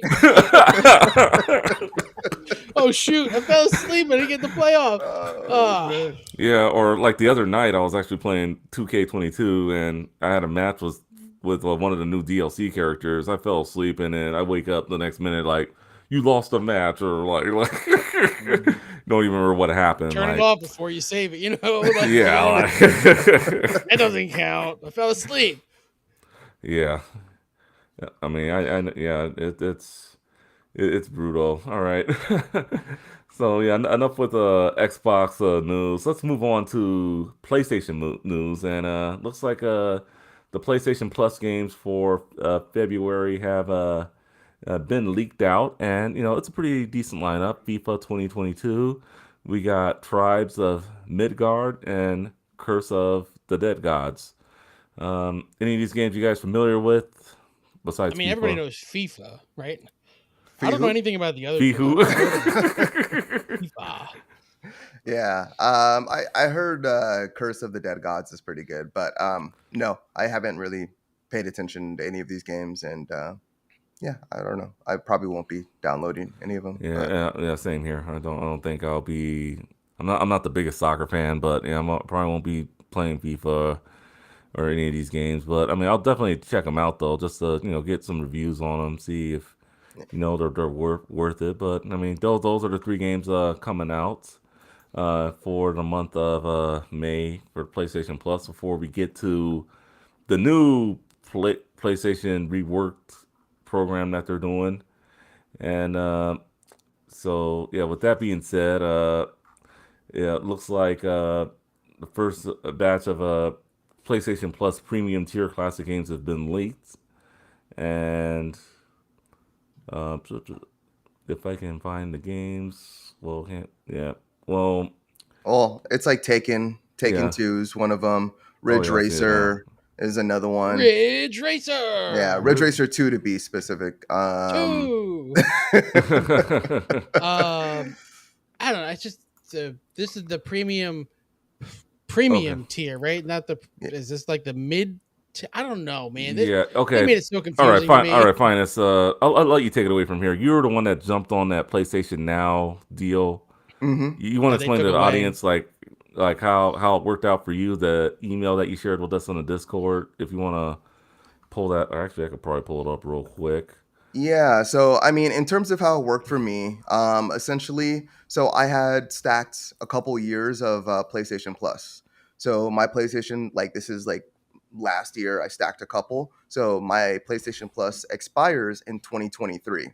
Oh shoot, I fell asleep. I didn't get the playoff. Oh, man. Yeah, or like the other night, I was actually playing 2K22, and I had a match with one of the new DLC characters. I fell asleep, and then I wake up the next minute like, you lost a match, or like don't even remember what happened. Turn it Like, off before you save it. You know, like, yeah, that doesn't count. I fell asleep. yeah. I mean, yeah, it's brutal. All right. So yeah, enough with Xbox news. Let's move on to PlayStation news. And looks like the PlayStation Plus games for February have been leaked out, and it's a pretty decent lineup. FIFA 2022. We got Tribes of Midgard and Curse of the Dead Gods. Any of these games you guys familiar with? I Besides mean, everybody FIFA? knows FIFA, right? I don't know Fihu? anything about the other two. Fihu. I've heard of FIFA. Yeah. I heard Curse of the Dead Gods is pretty good, but no, I haven't really paid attention to any of these games, and yeah, I don't know. I probably won't be downloading any of them. But Yeah, same here. I don't think I'll be. I'm not the biggest soccer fan, but yeah, probably won't be playing FIFA or any of these games. But I mean, I'll definitely check them out though, just to get some reviews on them, see if they're worth it. But I mean, those are the three games coming out for the month of May for PlayStation Plus. Before we get to the new PlayStation reworked program that they're doing, and so yeah. With that being said, yeah, it looks like the first batch of PlayStation Plus premium tier classic games have been leaked, and uh, if I can find the games, well, yeah, well, well, it's like Taken yeah. 2 is one of them. Oh Ridge yeah, I see it now. Racer is another one. Ridge Yeah, Racer Ridge Racer 2 to be specific. 2. I don't know. It's just this is the premium Okay. tier, right? Not the. Yeah. Is this like the mid? I don't know, man. Yeah. They Okay. made it so All confusing right. to Fine. me. All right. Fine. It's I'll let you take it away from here. You're the one that jumped on that PlayStation Now deal. hmm You want to They explain took to the away. audience like how it worked out for you, the email that you shared with us on the Discord. If you want to pull that, or actually, I could probably pull it up real quick. Yeah, so I mean, in terms of how it worked for me, essentially, so I had stacked a couple years of PlayStation Plus. So my PlayStation, like this is like last year, I stacked a couple. So my PlayStation Plus expires in 2023.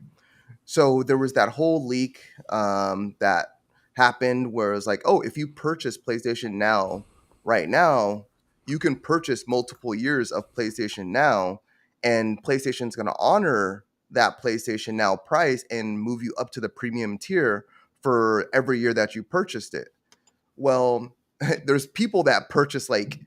So there was that whole leak that happened where it was like, oh, if you purchase PlayStation Now right now, you can purchase multiple years of PlayStation Now, and PlayStation's going to honor that PlayStation Now price and move you up to the premium tier for every year that you purchased it. Well, there's people that purchase like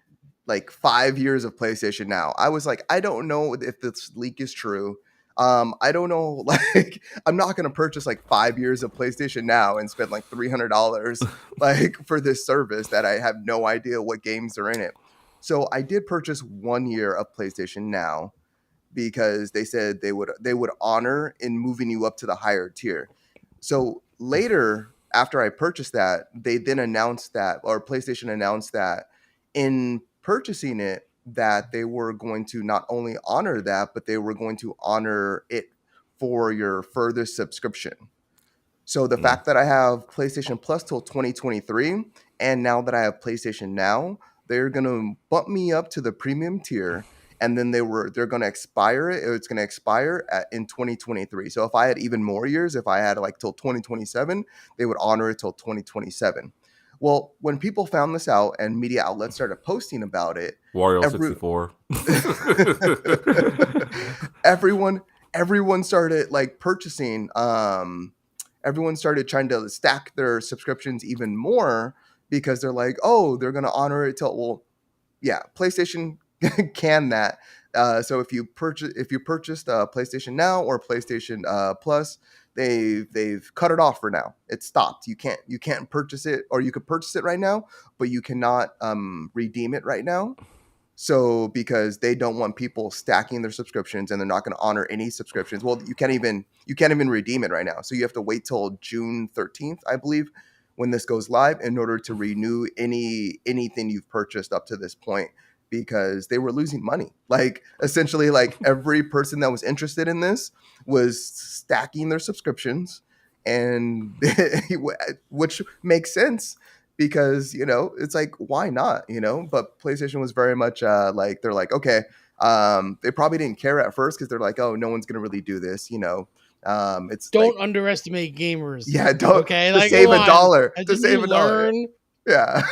5 years of PlayStation Now. I was like, I don't know if this leak is true. I don't know. Like, I'm not gonna purchase like 5 years of PlayStation Now and spend like $300 like for this service that I have no idea what games are in it. So I did purchase 1 year of PlayStation Now because they said they would honor in moving you up to the higher tier. So later, after I purchased that, they then announced that, or PlayStation announced that in purchasing it, that they were going to not only honor that, but they were going to honor it for your further subscription. So the Mm. fact that I have PlayStation Plus till 2023, and now that I have PlayStation Now, they're gonna bump me up to the premium tier, and then they're gonna expire it. It's gonna expire in 2023. So if I had even more years, if I had like till 2027, they would honor it till 2027. Well, when people found this out and media outlets started posting about it, Wario every 64. everyone started like purchasing everyone started trying to stack their subscriptions even more because they're like, oh, they're going to honor it till, well, yeah, PlayStation can that. So if you purchased PlayStation Now or PlayStation Plus, they've cut it off for now. It's stopped. You can't purchase it, or you could purchase it right now, but you cannot redeem it right now. So because they don't want people stacking their subscriptions, and they're not going to honor any subscriptions. Well, you can't even redeem it right now. So you have to wait till June 13th, I believe, when this goes live, in order to renew anything you've purchased up to this point, because they were losing money. Like essentially, like every person that was interested in this was stacking their subscriptions, and which makes sense because it's like, why not, but PlayStation was very much like, they're like, okay, they probably didn't care at first because they're like, oh, no one's gonna really do this, it's like, Don't underestimate gamers. yeah, don't, Okay, to like save come a on. dollar to Didn't save you a dollar, learn? yeah.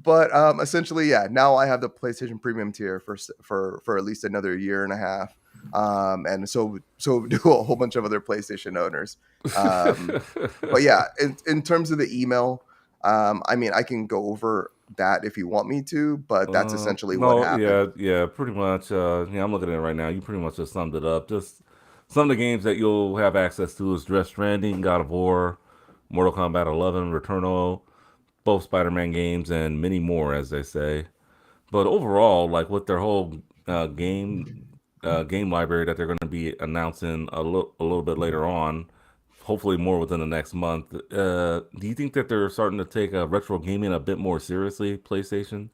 But essentially, yeah, now I have the PlayStation Premium tier for at least another year and a half, and so do a whole bunch of other PlayStation owners. But yeah, in terms of the email, I mean, I can go over that if you want me to, but that's essentially what No, happened. yeah, pretty much. Yeah, I'm looking at it right now. You pretty much just summed it up. Just some of the games that you'll have access to is Death Stranding, God of War, Mortal Kombat 11, Returnal, both Spider-Man games, and many more, as they say. But overall, like with their whole game library that they're going to be announcing a little bit later on, hopefully more within the next month. Do you think that they're starting to take retro gaming a bit more seriously, PlayStation?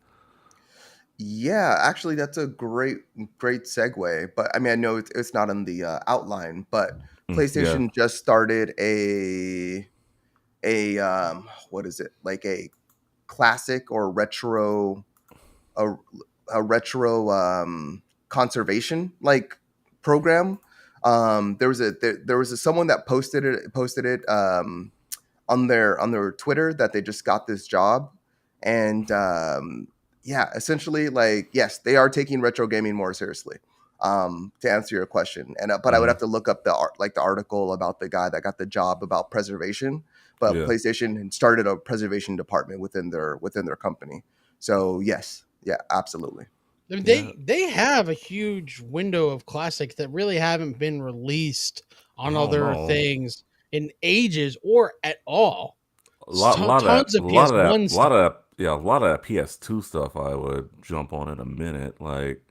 Yeah, actually, that's a great segue. But I mean, I know it's not in the outline, but Yeah. PlayStation just started a what is it, like a classic or a, a retro conservation like program. There was someone that posted it on their Twitter that they just got this job, and yeah, essentially, like, yes, they are taking retro gaming more seriously. To answer your question, and but I would Hmm. have to look up the article about the guy that got the job about preservation. But Yeah. PlayStation had started a preservation department within their company. So yes, yeah, absolutely. I mean, Yeah. they have a huge window of classics that really haven't been released I on don't other know. things in ages or at all. Tons A of lot of PS1 a lot stuff. of that, yeah, a lot of that PS2 stuff I would jump on in a minute. Like,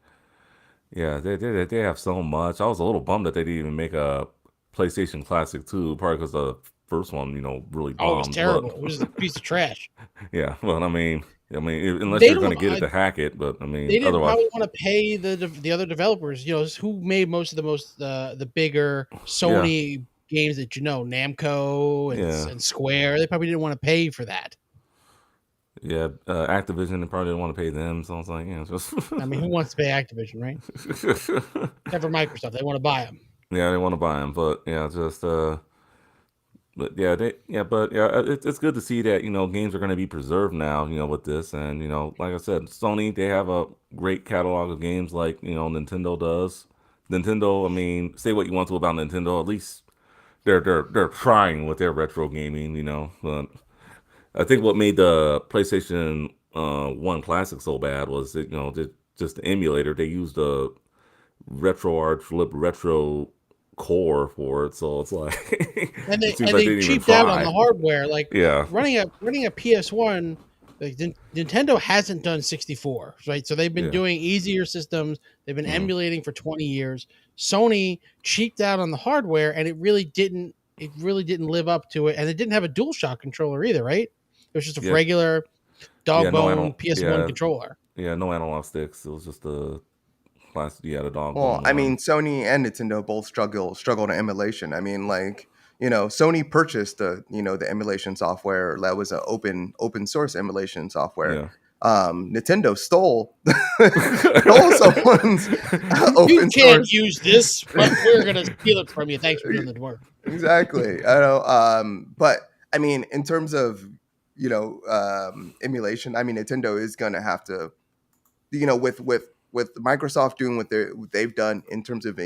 yeah, they have so much. I was a little bummed that they didn't even make a PlayStation Classic 2, probably because the first one, really Oh, it was bombed. But terrible. It was a piece of trash. yeah, well, unless They you're going don't. to get it to hack it, but I They mean, didn't otherwise, probably want to pay the other developers. You know, who made most of the bigger yeah, Sony games that Namco yeah, and Square. They probably didn't want to pay for that. yeah. Activision, they probably didn't want to pay them, so I was like, yeah, just I mean, who wants to pay Activision, right? Except for Microsoft, they want to buy them. yeah, they want to buy them, but yeah, just but yeah, it's good to see that games are going to be preserved now, with this, and like I said, Sony, they have a great catalog of games like Nintendo does. Nintendo, I mean, say what you want to about Nintendo, at least they're trying with their retro gaming, But I think what made the PlayStation One Classic so bad was that just the emulator. They used a RetroArch Flip Retro core for it, so it's like it seems And like they they didn't even cheaped out on the try. hardware. Like Yeah. running a PS1, like Nintendo hasn't done 64, right? So they've been Yeah. doing easier systems. They've been Mm. emulating for 20 years. Sony cheaped out on the hardware, and it really didn't live up to it. And it didn't have a DualShock controller either, right? It was just a Yeah. regular Yeah. dog No bone analog. PS1 Yeah. controller. Yeah. No analog sticks. It was just the plastic. Yeah, the dog Well, bone I one. mean, Sony and Nintendo both struggle to emulation. I mean, like, Sony purchased the emulation software that was an open source emulation software. Yeah. Nintendo stole someone's You open can't source. use this, but we're gonna steal it from you. Thanks for doing the work. Exactly. I know. But I mean, in terms of emulation, I mean, Nintendo is gonna have to, with Microsoft doing what they've done in terms of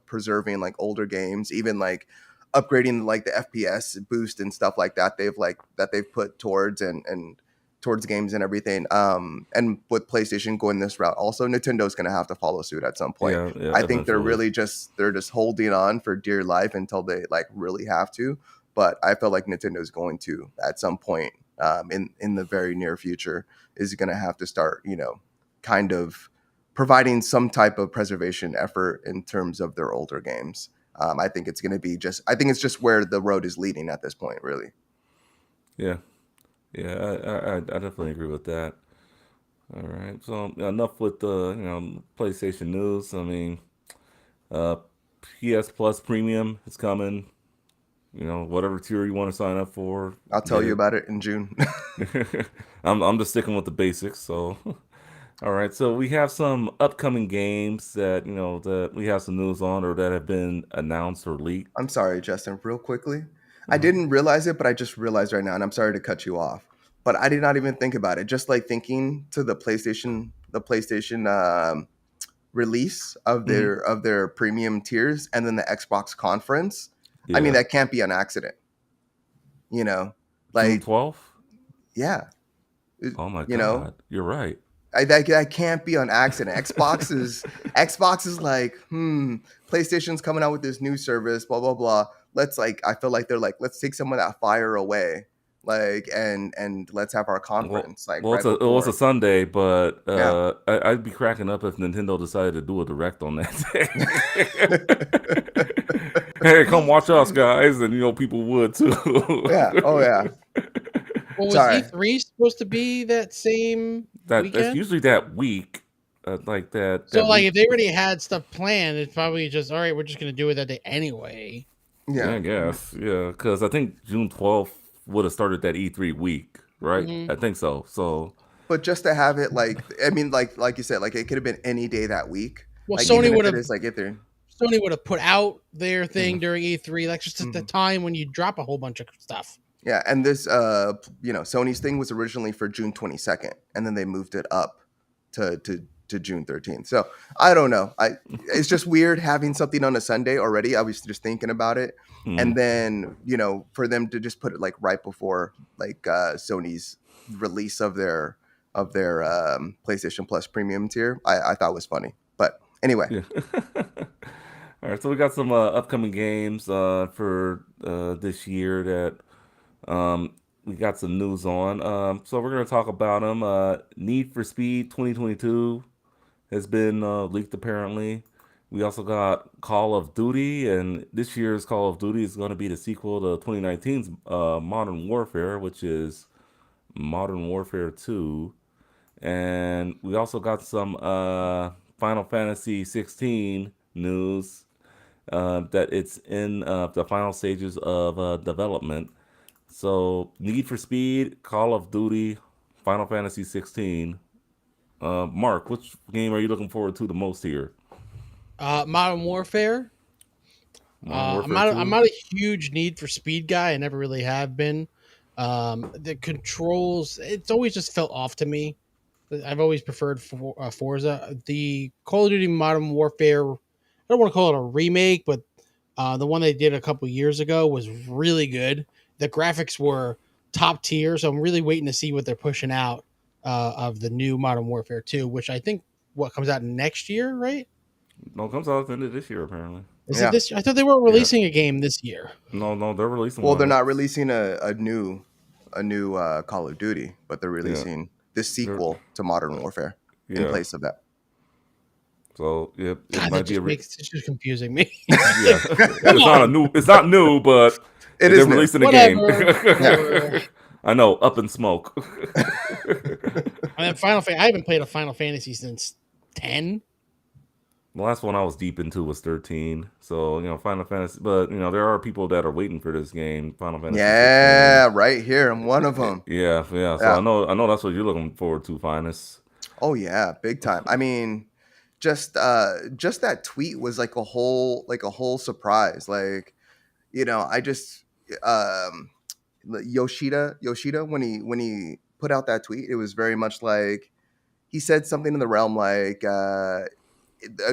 preserving like older games, even like upgrading like the FPS boost and stuff like that. They've put towards and towards games and everything. And with PlayStation going this route, also Nintendo's going to have to follow suit at some point. Yeah. Yeah. I think Eventually. they're just holding on for dear life until they like really have to. But I feel like Nintendo's going to at some point in the very near future is going to have to start kind of providing some type of preservation effort in terms of their older games. I think it's going to be I think it's just where the road is leading at this point, really. Yeah. Yeah. I definitely agree with that. All right. So enough with the PlayStation news. I mean, uh, PS Plus Premium is coming. Whatever tier you want to sign up for, I'll tell get you it. about it in June. I'm just sticking with the basics. So, all right. So we have some upcoming games that that we have some news on or that have been announced or leaked. I'm sorry, Justin, real quickly. I Uh-huh. didn't realize it, but I just realized right now, and I'm sorry to cut you off, but I did not even think about it. Just like thinking to the PlayStation release Hmm. of their premium tiers, and then the Xbox conference. I mean, Yeah. that can't be an accident, you know. June Like, 12th. yeah, Oh my You know, God, you're right. that can't be on accident. Xbox is like, PlayStation's coming out with this new service, blah blah blah. Let's like, I feel like they're like, let's take some of that fire away, like, and let's have our Well, conference like well, right it's a before. Sunday, but Yeah. I'd be cracking up if Nintendo decided to do a direct on that day. Hey, come watch us, guys, and people would too. Yeah. Oh yeah. Well, was Sorry. E3 supposed to be that same That's weekend? usually that week, like So, that like, week. if they already had stuff planned, it's probably just all right. We're just gonna do it that day anyway. Yeah, Yeah. I guess. Yeah, because I think June 12th would have started that E3 week, right? Hmm. I think so. So But just to have it like, I mean, like you said, like it could have been any day that week. Well, Like even Sony if would it have is like if they're Sony would have put out their yeah, thing during E3. That's just at the Mhm. time when you drop a whole bunch of stuff. Yeah, and this Sony's thing was originally for June 22nd, and then they moved it up to June 13th. So I don't know. It's just weird having something on a Sunday already. I was just thinking about it, mm, and then for them to just put it like right before like Sony's release of their PlayStation Plus Premium tier, I thought was funny. But anyway, yeah. All right, so we got some upcoming games for this year that we got some news on. So we're gonna talk about them. Need for Speed 2022 has been leaked apparently. We also got Call of Duty, and this year's Call of Duty is going to be the sequel to 2019's Modern Warfare, which is Modern Warfare 2. And we also got some Final Fantasy 16 news that it's in the final stages of development. So, Need for Speed, Call of Duty, Final Fantasy 16. Mark, which game are you looking forward to the most here? Modern Warfare. Modern I'm Warfare not. I'm 2? not a huge Need for Speed guy. I never really have been. The controls. It's always just felt off to me. I've always preferred Forza. The Call of Duty Modern Warfare. I don't want to call it a remake, but the one they did a couple years ago was really good. The graphics were top tier, so I'm really waiting to see what they're pushing out of the new Modern Warfare 2, which I think what comes out next year, right? No, it comes out at the end of this year, apparently. Is it yeah. this? I thought they weren't Yeah. releasing a game this year. No, no, they're releasing Well, they're one. not releasing a new Call of Duty, but they're Yeah. releasing this They're, sequel to Modern Warfare in yeah. place of that. So, yeah, it God, that might be a just makes it's just confusing me. yeah. Come It's not a on, new. It's not new, but It they're is new. releasing a game. whatever. Yeah. I know, up in smoke. I mean, I haven't played a Final Fantasy since 10. The last one I was deep into was 13. So, Final Fantasy, but there are people that are waiting for this game, Final Fantasy 16. Yeah, right here. I'm one of them. Yeah, yeah. So Yeah. I know that's what you're looking forward to, Finest. Oh yeah, big time. I mean, just that tweet was like a whole surprise. Like, I just Yoshida when he put out that tweet, it was very much like he said something in the realm like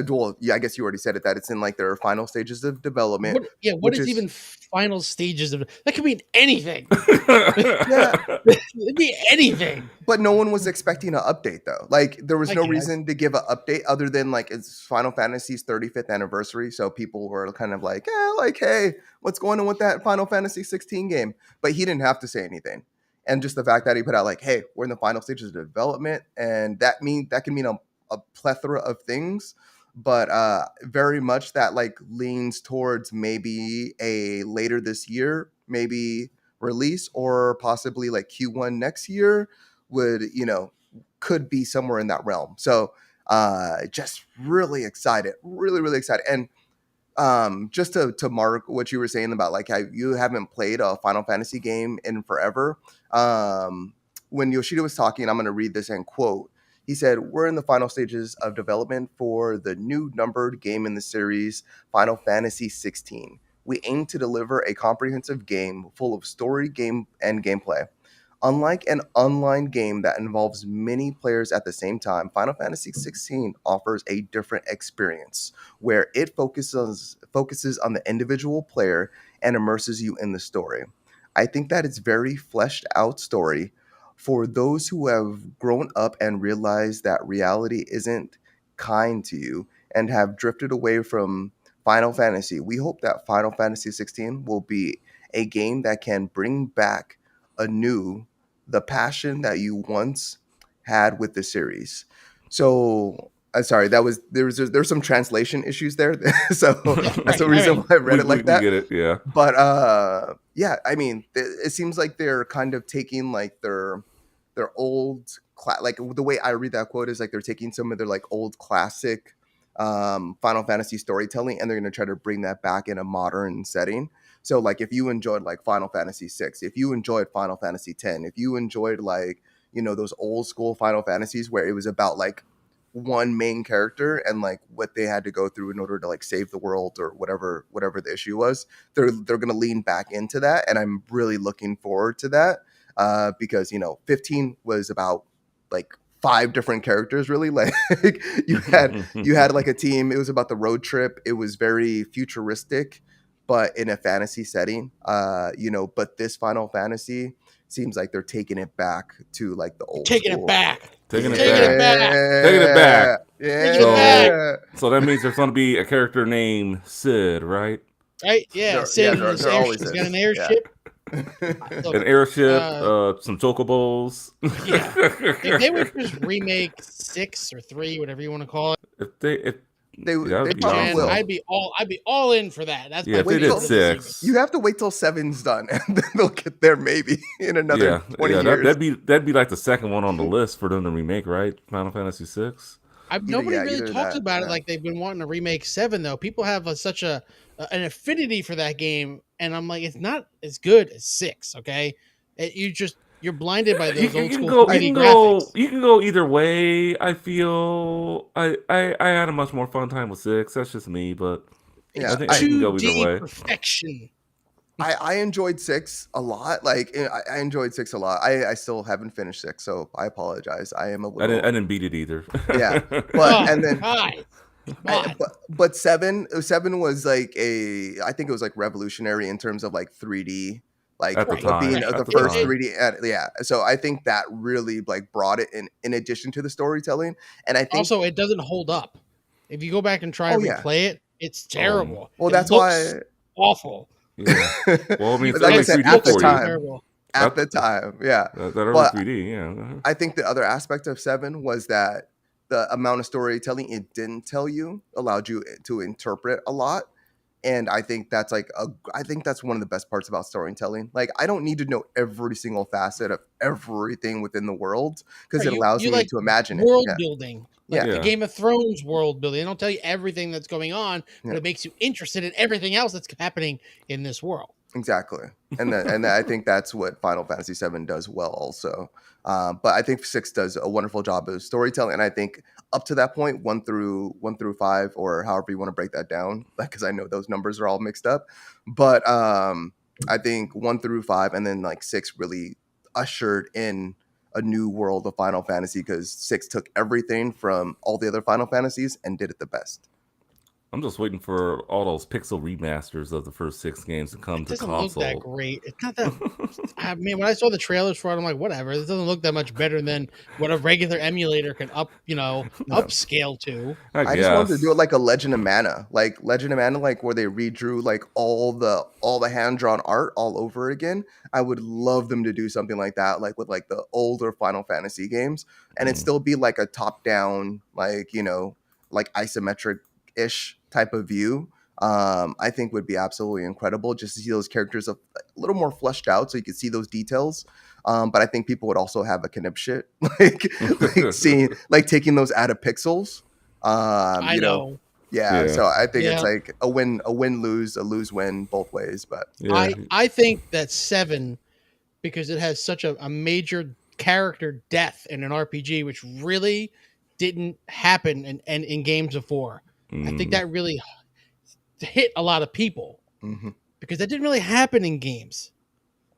well, yeah, I guess you already said it, that it's in like their final stages of development, What? Yeah. What which is is even final stages of that? Could mean anything. yeah. It'd be anything. But no one was expecting an update though. Like there was I no guess. reason to give an update other than like it's Final Fantasy's 35th anniversary. So people were kind of like, like, hey, what's going on with that Final Fantasy 16 game? But he didn't have to say anything. And just the fact that he put out like, hey, we're in the final stages of development, and that can mean a plethora of things. But very much that like leans towards maybe a later this year, maybe release, or possibly like Q1 next year would could be somewhere in that realm. So just really excited, really really excited. And just to mark what you were saying about like how you haven't played a Final Fantasy game in forever, when Yoshida was talking, I'm going to read this and quote. He said, we're in the final stages of development for the new numbered game in the series, Final Fantasy 16. We aim to deliver a comprehensive game full of story, game, and gameplay. Unlike an online game that involves many players at the same time, Final Fantasy 16 offers a different experience where it focuses on the individual player and immerses you in the story. I think that it's very fleshed out story, for those who have grown up and realized that reality isn't kind to you and have drifted away from Final Fantasy, we hope that Final Fantasy 16 will be a game that can bring back anew the passion that you once had with the series. So, sorry, there's some translation issues there, so Yeah, that's the right, reason right. why I read it we like that. get it. Yeah. But yeah, I mean, it seems like they're kind of taking like their old like the way I read that quote is like they're taking some of their like old classic Final Fantasy storytelling and they're going to try to bring that back in a modern setting. So like if you enjoyed like Final Fantasy 6, if you enjoyed Final Fantasy 10, if you enjoyed like, you know, those old school Final Fantasies where it was about like one main character and like what they had to go through in order to like save the world or whatever the issue was, they're going to lean back into that, and I'm really looking forward to that, because you know 15 was about like five different characters really, like you had like a team. It was about the road trip. It was very futuristic but in a fantasy setting, you know, but this Final Fantasy seems like they're taking it back to like the old Taking school. it back. Taking it Taking it back. back. Taking it back. Yeah. Taking it Yeah. So that means there's going to be a character named Sid, right? Right? Yeah. There- Sid yeah, in there- this there always airship. He's got is. an Yeah. airship. Look, An airship, uh, some chocobos. yeah. If they would just remake 6 or 3, whatever you want to call it, if they They that'd be probably awesome. will. I'd be all in for that. That's Yeah, my if they Wait did till- favorite. 6. You have to wait till 7's done, and then they'll get there maybe in another 20 years. That'd be like the second one on the list for them to remake, right? Final Fantasy 6. Nobody really either talks that, about it yeah. like they've been wanting to remake 7 though. People have such an affinity for that game, and I'm like, it's not as good as 6. Okay, you're blinded by those old school 3D graphics. You can go either way. I feel I had a much more fun time with 6. That's just me, but Yeah, I think you can go either 2D way. perfection. I enjoyed 6 a lot. Like I enjoyed 6 a lot. I still haven't finished 6, so I apologize. I am a little. I didn't beat it either. Yeah, but Oh, and then hi. but 7 was like I think it was like revolutionary in terms of like 3D, like At the time. being At the the first time. 3D. Yeah, so I think that really like brought it in addition to the storytelling, and I think Also, it doesn't hold up. If you go back and try Oh, and yeah. replay it, it's terrible. well It that's looks why. awful. Yeah. Well, I mean, But it's like I early said, 3D at the for you. time- Terrible. At the time, yeah. That early But 3D, yeah. I think the other aspect of 7 was that the amount of storytelling it didn't tell you allowed you to interpret a lot. And I think that's I think that's one of the best parts about storytelling. Like I don't need to know every single facet of everything within the world because Right, it allows you me like to imagine it. World Yeah. building. Like Yeah. the Game of Thrones world building. They don't tell you everything that's going on, but Yeah. it makes you interested in everything else that's happening in this world. Exactly, and I think that's what Final Fantasy VII does well, also. But I think 6 does a wonderful job of storytelling, and I think up to that point, 1 through 5, or however you want to break that down, because I know those numbers are all mixed up. But I think 1 through 5, and then like 6 really ushered in a new world of Final Fantasy because 6 took everything from all the other Final Fantasies and did it the best. I'm just waiting for all those pixel remasters of the first 6 games to come It to doesn't look that console. great. It's not that. I mean, when I saw the trailers for it, I'm like, whatever. It doesn't look that much better than what a regular emulator can upscale to. I just wanted to do it like a Legend of Mana, like where they redrew like all the hand drawn art all over again. I would love them to do something like that, like with like the older Final Fantasy games, and it still be like a top down, like like isometric ish type of view. I think would be absolutely incredible just to see those characters a little more fleshed out so you can see those details. But I think people would also have a conniption like seeing like taking those out of pixels. I know. Yeah, so I think it's Yeah. like a win lose, a lose win both ways. But Yeah. I think that 7, because it has such a major character death in an RPG, which really didn't happen in games before. I think that really hit a lot of people mhm. because that didn't really happen in games.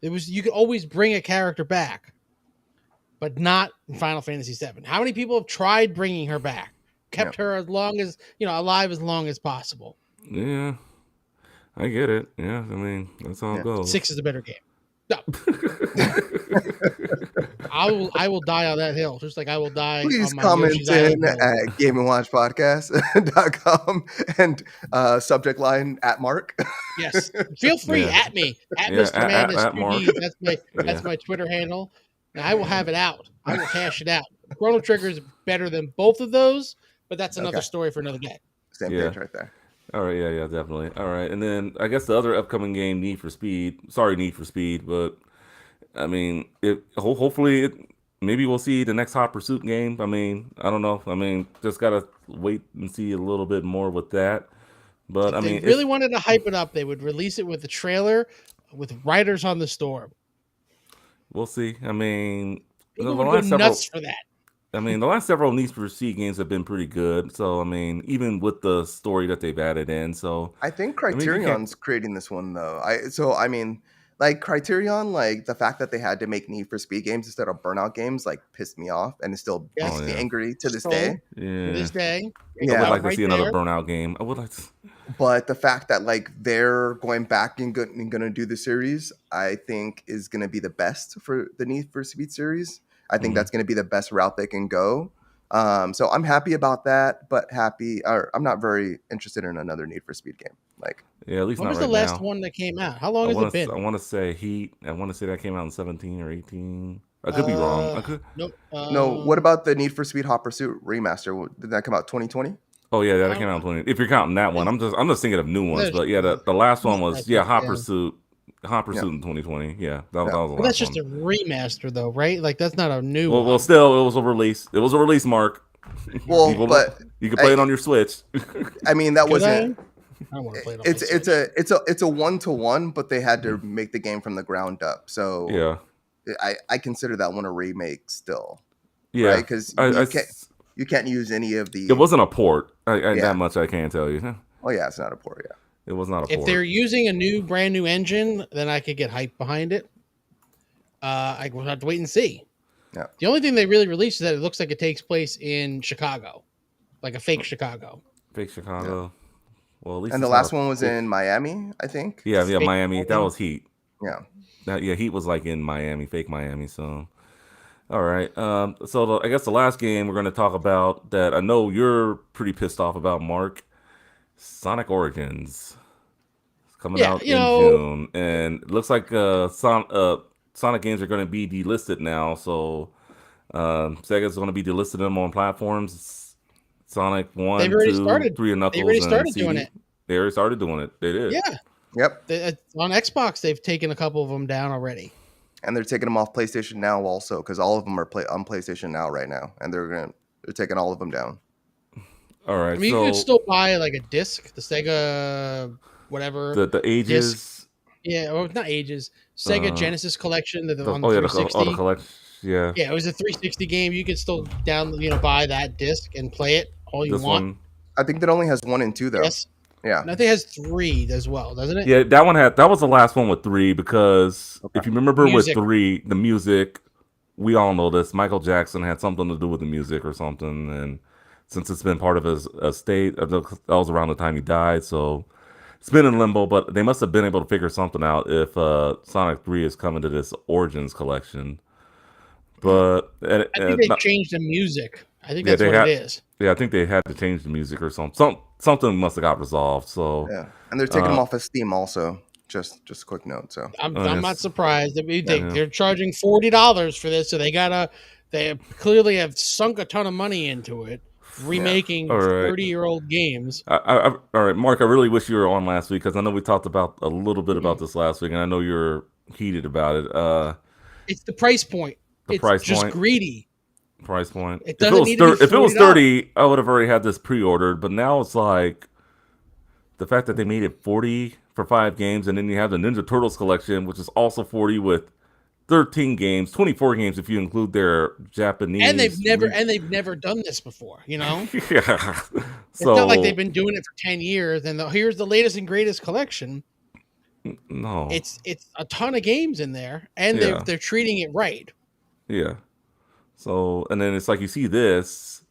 It was you could always bring a character back, but not in Final Fantasy VII. How many people have tried bringing her back, kept her as long as alive as long as possible? Yeah. I get it. Yeah, I mean, that's how Yeah. it goes. 6 is a better game. No, I will die on that hill, just like I will die Please on my comment Yoshi's Island in hill. at GameandWatchPodcast.com and subject line at Mark. Yes, feel free Yeah. at me at Yeah, Mr. Madness at Mark. 2D. That's Yeah. my Twitter handle. And I will have it out. I will hash it out. Chrono Trigger is better than both of those, but that's another Okay. story for another day. Same Yeah. page right there. All right, yeah, definitely. All right, and then I guess the other upcoming game, Need for Speed. Sorry, Need for Speed, but I mean, hopefully, maybe we'll see the next Hot Pursuit game. I mean, I don't know. I mean, just gotta wait and see a little bit more with that. But I If they mean, really wanted to hype it up, they would release it with a trailer with Riders on the Storm. we'll see. I mean, People would go nuts for that. I mean, the last several Need for Speed games have been pretty good. So I mean, even with the story that they've added in, so I think I mean, you can't- Criterion's creating this one though. I mean, like Criterion, like the fact that they had to make Need for Speed games instead of Burnout games, like pissed me off, and it still Yes. makes Oh, me yeah. angry to this So, day. Yeah, To this day, I Yeah. would like to right see another there. Burnout game. I would like to. But the fact that like they're going back and gonna do the series, I think is gonna be the best for the Need for Speed series. I think Mhm. that's gonna be the best route they can go. So I'm happy about that, but I'm not very interested in another Need for Speed game. Like, Yeah, at least When not was right the last now. one that came out? How long I has want it been? to. I want to say Heat. I want to say that came out in 17 or 18. I could be wrong. I could. Nope. no, what about the Need for Speed Hot Pursuit remaster? Did that come out 2020? Oh yeah, that Um, came out in 20. If you're counting that one, I'm just thinking of new ones. There's- But yeah, the last one was Yeah. Hot Pursuit. Hot Yeah. Pursuit in 2020. Yeah, that Yeah. was the But last that's just one. a remaster, though, right? Like that's not a new Well, one. still, it was a release. It was a release, Mark. Well, You will- but you can play it on your Switch. I mean that Could wasn't. I don't want to play it on It's my it's Switch. a it's a 1-to-1, but they had to make the game from the ground up. So Yeah, I consider that one a remake still, yeah. right? Because you can't use any of the. It wasn't a port. Yeah. That much I can tell you. Oh yeah, it's not a port. Yeah. It was not a If port. they're using a brand new engine, then I could get hype behind it. I will have to wait and see. Yeah. The only thing they really released is that it looks like it takes place in Chicago, like a fake Chicago. Fake Chicago. Well, at least And the it's not last a one was fake- in Miami, I think. Yeah, Fake Miami. That Miami. was Heat. Yeah. Heat was like in Miami, fake Miami. So, all right. I guess the last game we're going to talk about that I know you're pretty pissed off about, Mark. Sonic Origins. It's coming out in June, and it looks like Sonic games are going to be delisted now. So, Sega's going to be delisting them on platforms. Sonic 1, They've already 2, started. 3 and Knuckles. They already and started CD. doing it. They already started doing it. They did. Yeah. Yep. On Xbox, they've taken a couple of them down already. And they're taking them off PlayStation Now also, because all of them are on PlayStation Now right now, and they're taking all of them down. All right. I mean, so you could still buy like a disc, the Sega, whatever. the ages. Yeah, or not ages. Sega Genesis collection on the the 360. collection. Yeah. Yeah, it was a 360 game. You could still buy that disc and play it all you This want. one. I think that only has 1 and 2 though. Yes. Yeah. And I think it has 3 as well, doesn't it? Yeah, that was the last one with 3 because if you remember Music. with 3, the music, we all know this. Michael Jackson had something to do with the music or something, and since it's been part of his estate, that was around the time he died, so it's been in limbo. But they must have been able to figure something out if Sonic 3 is coming to this Origins collection. But I think they changed the music. I think that's they what it is. Yeah, I think they had to change the music or something. Something must have got resolved. So Yeah. And they're taking them off of Steam also. Just a quick note. So I'm yes. not surprised. They're charging $40 for this, so they clearly have sunk a ton of money into it, remaking All right. 30-year-old games. All right, Mark. I really wish you were on last week because I know we talked about a little bit about this last week, and I know you're heated about it. It's the price point. It's price just point. greedy. Price point. It doesn't need to be If it was $40. 30, I would have already had this pre-ordered. But now it's like the fact that they made it 40 for 5 games, and then you have the Ninja Turtles collection, which is also 40 with 13 games, 24 games if you include their Japanese. And they've never done this before. Yeah. It's not like they've been doing it for 10 years. And here's the latest and greatest collection. No. It's a ton of games in there, and they're treating it right. Yeah. So, and then it's like you see this,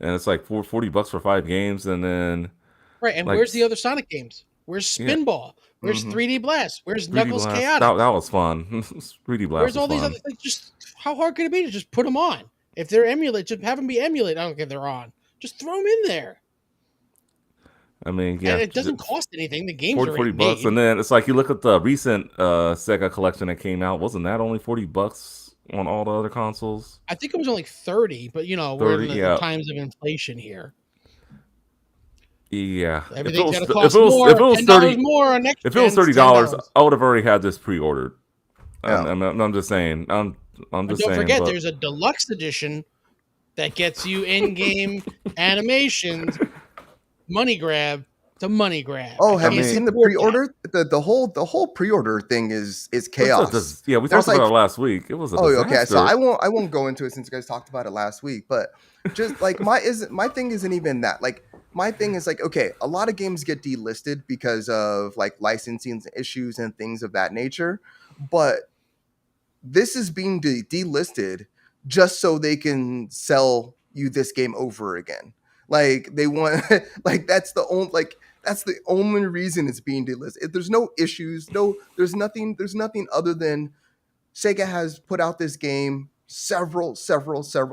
and it's like $40 for 5 games, and then Right. And like, where's the other Sonic games? Where's Yeah. Spinball? Where's Mhm. 3D Blast? Where's 3D Knuckles Blast. Chaotix? That was fun. 3D Blast Where's was all these fun. other things? Just how hard could it be to just put them on? If they're emulate, just have them be emulate. I don't care if they're on. Just throw them in there. I mean, And yeah, it doesn't cost anything. The game's 40, already 40 bucks. made. And then it's like you look at the recent Sega collection that came out. Wasn't that only 40 bucks on all the other consoles? I think it was only 30, but we're 30, in the yeah. times of inflation here. Yeah. Everything's got to cost more. If it was $10 30, more on next if it was gen. $30, $10. I would have already had this pre-ordered. Yeah. I'm just saying. I'm But just don't saying. forget, But there's a deluxe edition that gets you in-game animations. Money grab to money grab. Oh, I have you can't seen the support that. pre-order? The whole pre-order thing is chaos. yeah, we There's talked about it last week. It was a disaster. okay. So I won't go into it since you guys talked about it last week. But just like my thing isn't even that. Like my thing is like, okay, a lot of games get delisted because of like licensing issues and things of that nature. But this is being delisted just so they can sell you this game over again. Like they want like that's the only reason it's being delisted. There's no issues, there's nothing other than Sega has put out this game several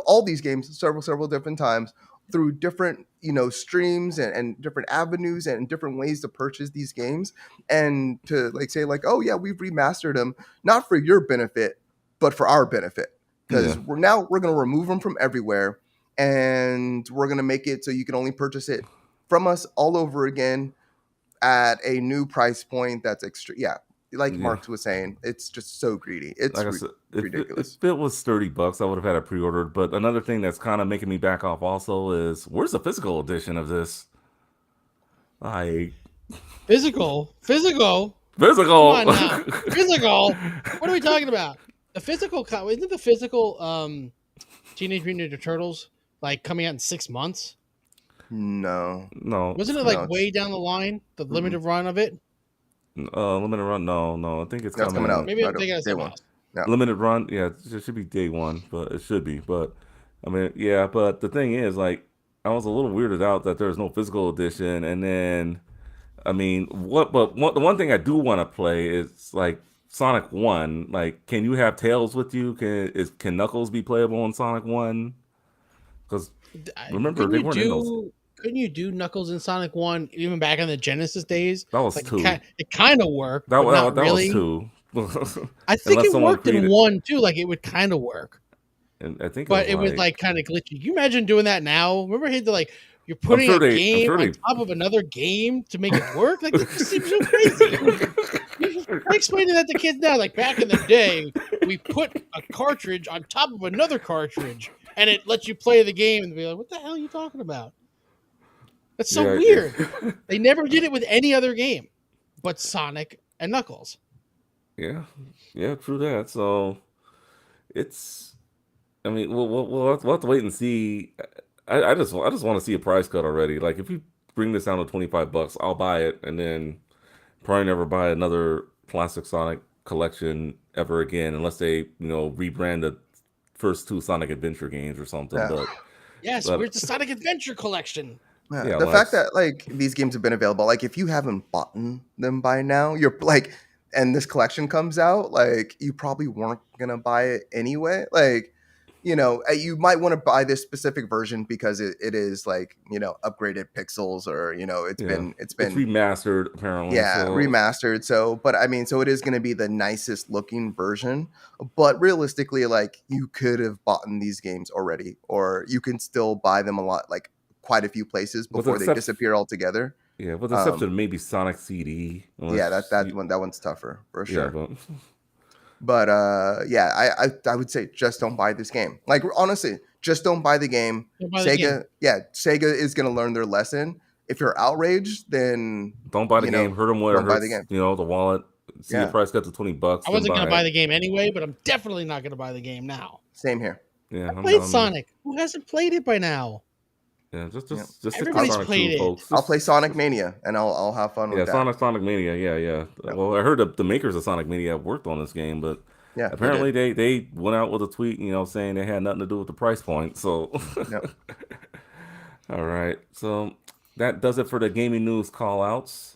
all these games several different times through different streams and different avenues and different ways to purchase these games, and to like say like, oh yeah, we've remastered them not for your benefit but for our benefit, because Yeah. we're going to remove them from everywhere, and we're going to make it so you can only purchase it from us all over again at a new price point that's extra. Yeah, like Yeah. Mark was saying, it's just so greedy. It's Like I said, ridiculous. if it was $30, I would have had it pre-ordered. But another thing that's kind of making me back off also is, where's the physical edition of this? Physical. Physical. Come on now. Physical. What are we talking about? The physical. Isn't the physical Teenage Mutant Ninja Turtles like coming out in 6 months? No. Wasn't it like way down the line? The limited run of it. Limited run. No. I think it's That's coming out. Maybe I'm right thinking of day something one. else. Yeah. Limited run. Yeah, it should be day one, but it should be. But I mean, yeah. But the thing is, like, I was a little weirded out that there's no physical edition, and then, I mean, the one thing I do want to play is like Sonic 1. Like, can you have Tails with you? Can Knuckles be playable in Sonic 1? Because remember, they weren't in those. Couldn't you do Knuckles in Sonic 1 even back in the Genesis days? That was like 2. It kind of worked, That, but not that really. was 2. I think Unless it someone worked in created- 1 too. Like it would kind of work, And I think but it was like kind of glitchy. Can you imagine doing that now? Remember, he had to like you're putting sure a I'm game sure on top of another game to make it work. Like this just seems so crazy. I explaining that to kids now. Like back in the day, we put a cartridge on top of another cartridge, and it lets you play the game. And be like, "What the hell are you talking about?" That's so weird. They never did it with any other game, but Sonic and Knuckles. Yeah, true that. So it's, I mean, we'll have to wait and see. I just want to see a price cut already. Like if you bring this down to $25, I'll buy it, and then probably never buy another classic Sonic collection ever again, unless they rebrand the first 2 Sonic Adventure games or something. Yeah. But Yes, where's the Sonic Adventure collection? Yeah, the fact that like these games have been available, like if you haven't bought them by now, you're like, and this collection comes out, like you probably weren't gonna buy it anyway. Like, you might want to buy this specific version because it is like upgraded pixels, or it's been remastered apparently. Yeah, remastered. So, but I mean, so it is going to be the nicest looking version. But realistically, like you could have bought these games already, or you can still buy them like quite a few places before they disappear altogether. Yeah, with the exception of maybe Sonic CD. Yeah, that one's tougher for sure. Yeah, but yeah, I would say just don't buy this game. Like honestly, just don't buy the game. Sega is going to learn their lesson. If you're outraged, then don't buy the game. Hurt them where it hurts. The wallet. See the price cut to $20. I wasn't going to buy the game anyway, but I'm definitely not going to buy the game now. Same here. Yeah, I played Sonic. Who hasn't played it by now? Yeah, just everybody's played it. Folks. I'll play Sonic Mania and I'll have fun with that. Sonic Mania. Yeah. Well, I heard the makers of Sonic Mania worked on this game, but apparently they went out with a tweet, saying they had nothing to do with the price point. So, all right. So that does it for the gaming news call outs.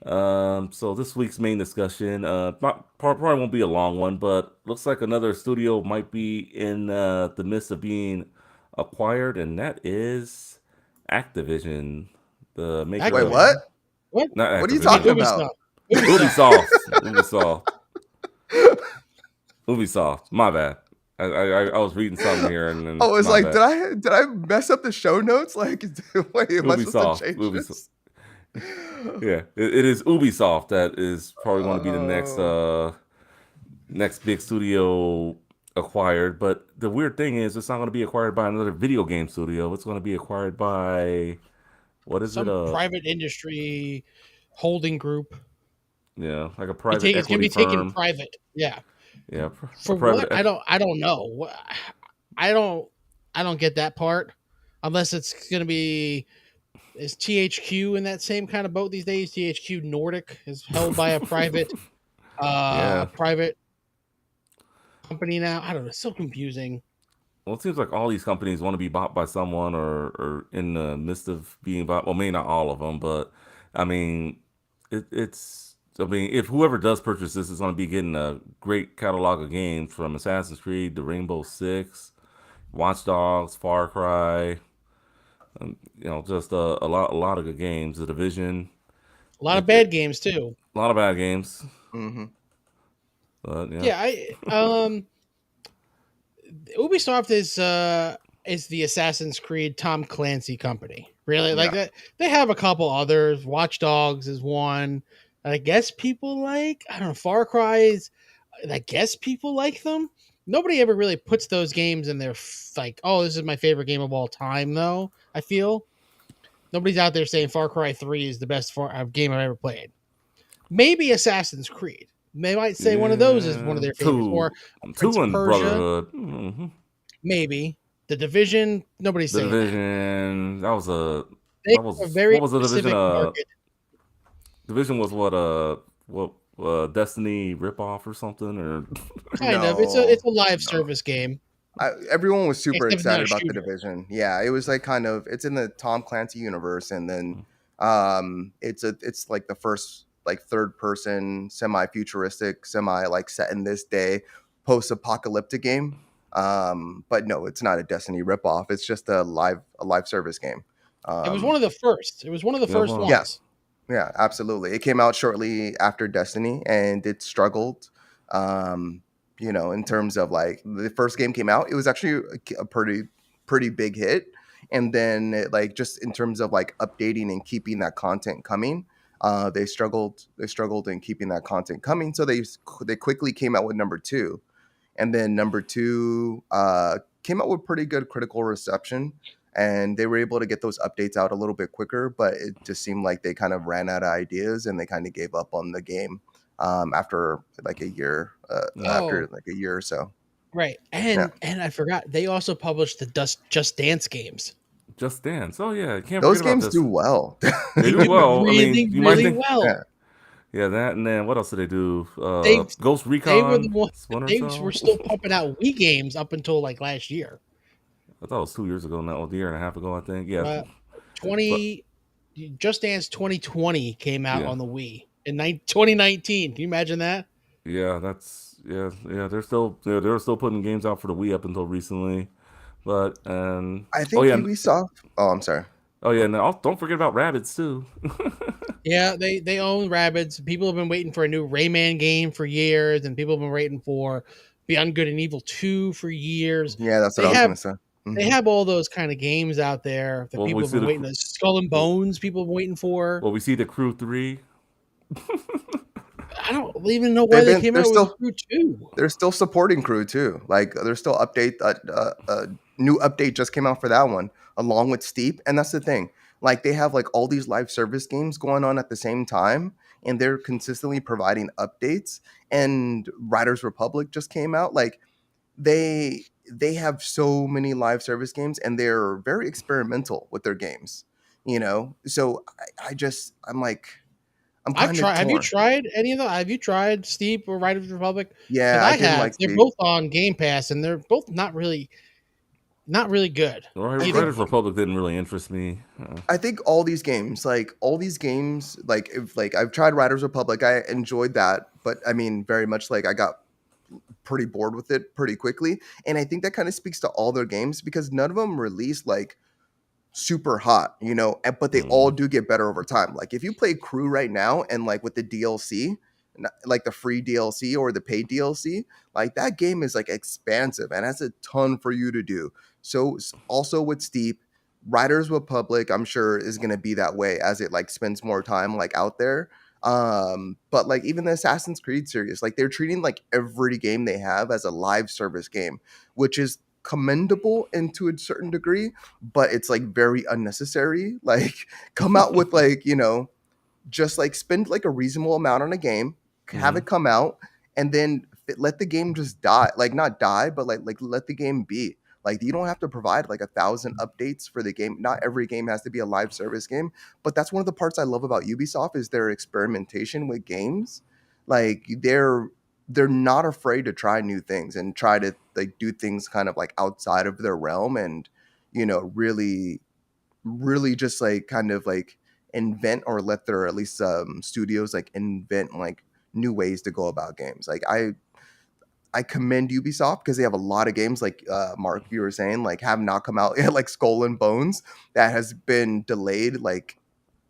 So this week's main discussion, probably won't be a long one, but looks like another studio might be in the midst of being acquired, and that is Activision, the maker Wait, of what? Activision. What? not What are you You mean talking Activision, about? Ubisoft? Ubisoft. Ubisoft, Ubisoft. My bad. I was reading something here, and I then was my like, bad. did I mess up the show notes? Like, wait, am I supposed to change Ubisoft. this? Yeah, it is Ubisoft that is probably going to be the next Oh, next big studio acquired. But the weird thing is, it's not going to be acquired by another video game studio. It's going to be acquired by what is it? Some private industry holding group. Yeah, like a private It's gonna equity be taken firm. private. Yeah. Yeah, a For private. what? I don't know. I don't I don't get that part. Unless it's gonna be is THQ in that same kind of boat these days? THQ Nordic is held by Yeah. a private company now. I don't know. It's so confusing. Well, it seems like all these companies want to be bought by someone, or in the midst of being bought. Well, maybe not all of them, but I mean, it's. I mean, if whoever does purchase this is going to be getting a great catalog of games from Assassin's Creed, the Rainbow Six, Watch Dogs, Far Cry. Just a lot of good games. The Division, A lot of it, bad games too. a lot of bad games, mm-hmm. but yeah, Yeah, I Ubisoft is the Assassin's Creed Tom Clancy company. Really, like Yeah. that. They have a couple others. Watch Dogs is one. And I guess people like. I don't know. Far Cry is. I guess people like them. Nobody ever really puts those games in their like. Oh, this is my favorite game of all time. Though I feel nobody's out there saying Far Cry 3 is the best game I've ever played. Maybe Assassin's Creed. They might say one of those is one of yeah. their favorites, or Prince Two of and Persia. Brotherhood. Hmm. Maybe the Division. Nobody's The saying that. Division. They That have a was very what was the Division? specific market. Division was what Destiny ripoff or something or Kind of. No, It's a live no. service game, Everyone was super except it's not excited a about the shooter. Division. Yeah, it was like it's in the Tom Clancy universe, and then it's like the first like third person semi futuristic, semi like set in this day post apocalyptic game. But no, it's not a Destiny ripoff. It's just a live service game. It was one Um, of the first. It was one of the yeah, first well, yeah, ones. yeah, absolutely. It came out shortly after Destiny, and it struggled. In terms of like the first game came out, it was actually a pretty big hit, and then like just in terms of like updating and keeping that content coming, they struggled. They struggled in keeping that content coming, so they quickly came out with number two, and then number two came out with pretty good critical reception, and they were able to get those updates out a little bit quicker, but it just seemed like they kind of ran out of ideas and they kind of gave up on the game after like a year after Oh, like a year or so. right. Yeah, And I forgot they also published the Just Dance games. Just Dance. Oh yeah, can't those forget about games this. do well. They They do do well. I mean, really, you might really think, well. Yeah. yeah, that, and then what else did they do? They Ghost they were the Recon, one. Splinter They were Cell. still pumping out Wii games up until like last year. I thought it was 2 years ago now, a year and a half ago, I think. Yeah, Uh, but 20 Just Dance 2020 came out yeah, on the Wii in 2019. Can you imagine that? yeah, yeah. They're still putting games out for the Wii up until recently, but I oh think yeah, Ubisoft. Oh, I'm sorry. oh yeah. Now don't forget about Rabbids too. Yeah, they own Rabbids. People have been waiting for a new Rayman game for years, and people have been waiting for Beyond Good and Evil 2 for years. Yeah, that's what They I was have gonna say. they Hmm. have all those kind of games out there that Well, we people have see been the waiting. Skull and well, Bones, people have been waiting for. we see the Crew 3. I don't even know why They've they been came they're out with a still Crew 2. they're still supporting Crew too. Like there's still update a new update just came out for that one along with Steep, and that's the thing. Like they have like all these live service games going on at the same time, and they're consistently providing updates. And Riders Republic just came out. Like they have so many live service games, and they're very experimental with their games. So I'm like I'm I've kind of tried. Have you torn. tried any of them? Have you tried Steep or Riders Republic? Because Yeah, I I didn't have. like They're Steep. both on Game Pass, and they're both not really not really good. Right, Either Riders of them. Republic didn't really interest me. I think all these games, like if like I've tried Riders Republic, I enjoyed that, but I mean, very much like I got pretty bored with it pretty quickly, and I think that kind of speaks to all their games because none of them released like super hot, you know, but they all Mm, do get better over time. Like if you play Crew right now and like with the DLC, like the free DLC or the paid DLC, like that game is like expansive and has a ton for you to do. So also with Steep, Riders Republic, I'm sure is going to be that way as it like spends more time like out there. But like even the Assassin's Creed series, like they're treating like every game they have as a live service game, which is commendable into a certain degree, but it's like very unnecessary. Like come out with like, you know, just like spend like a reasonable amount on a game, have mm, it come out, and then let the game just die. Like not die, but like let the game be. Like you don't have to provide like 1,000 updates for the game. Not every game has to be a live service game, but that's one of the parts I love about Ubisoft is their experimentation with games. Like they're not afraid to try new things and try to like do things kind of like outside of their realm and you know really just like kind of like invent or let their at least studios like invent like new ways to go about games. Like I commend Ubisoft because they have a lot of games like Mark you were saying like have not come out yet, like Skull and Bones that has been delayed like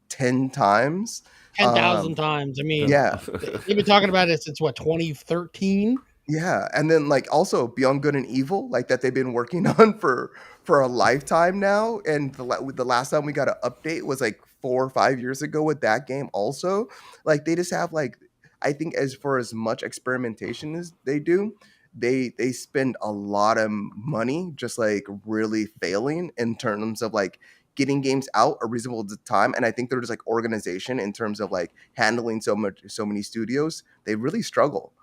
10 times. 10,000 times. I mean, Yeah, they've been talking about it since what, 2013? yeah, and then like also Beyond Good and Evil, like that they've been working on for a lifetime now. And the last time we got an update was like 4 or 5 years ago with that game. Also, like they just have like I think as for as much experimentation as they do, they spend a lot of money just like really failing in terms of like getting games out a reasonable time. And I think they're just like organization in terms of like handling so many studios. They really struggle.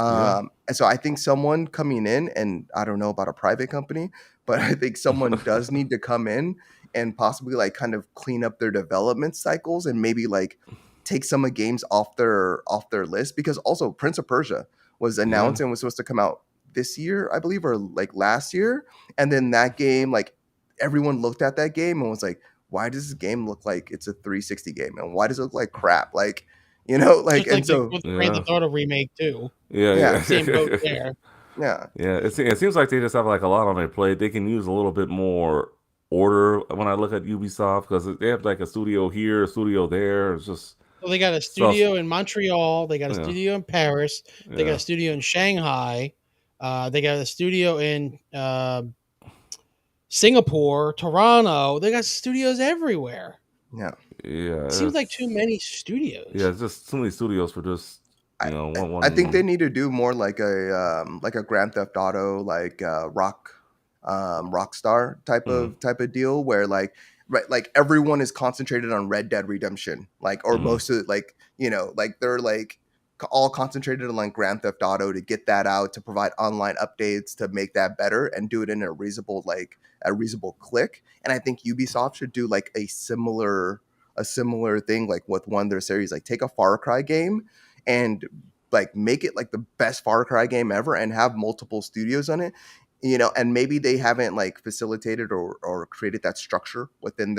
yeah. And so I think someone coming in, and I don't know about a private company, but I think someone does need to come in and possibly like kind of clean up their development cycles and maybe like take some of games off their list because also Prince of Persia was Yeah. announced and was supposed to come out this year, I believe, or like last year. And then that game, like everyone looked at that game and was like, why does this game look like it's a 360 game? And why does it look like crap? Like, you know, like, Just and like so, with the Grand Yeah. Theft Auto remake too. Yeah. yeah, Same boat Yeah. there. yeah. Yeah, it seems like they just have like a lot on their plate. They can use a little bit more order when I look at Ubisoft because they have like a studio here, a studio there. It's just So they got a stuff. studio in Montreal. They got a Yeah, studio in Paris. They got a yeah, studio in Shanghai. They got a studio in Singapore, Toronto. They got studios everywhere. Yeah. yeah. Seems like too many studios. It's just too many studios for just I, one I think they one. need to do more like a Grand Theft Auto like Rockstar Mm, type of deal where like everyone is concentrated on Red Dead Redemption like or mm, most of like you know like they're like all concentrated on like Grand Theft Auto to get that out to provide online updates to make that better and do it in a reasonable click. And I think Ubisoft should do like a similar thing like with one of their series like take a Far Cry game and like make it like the best Far Cry game ever and have multiple studios on it, you know, and maybe they haven't like facilitated or created that structure within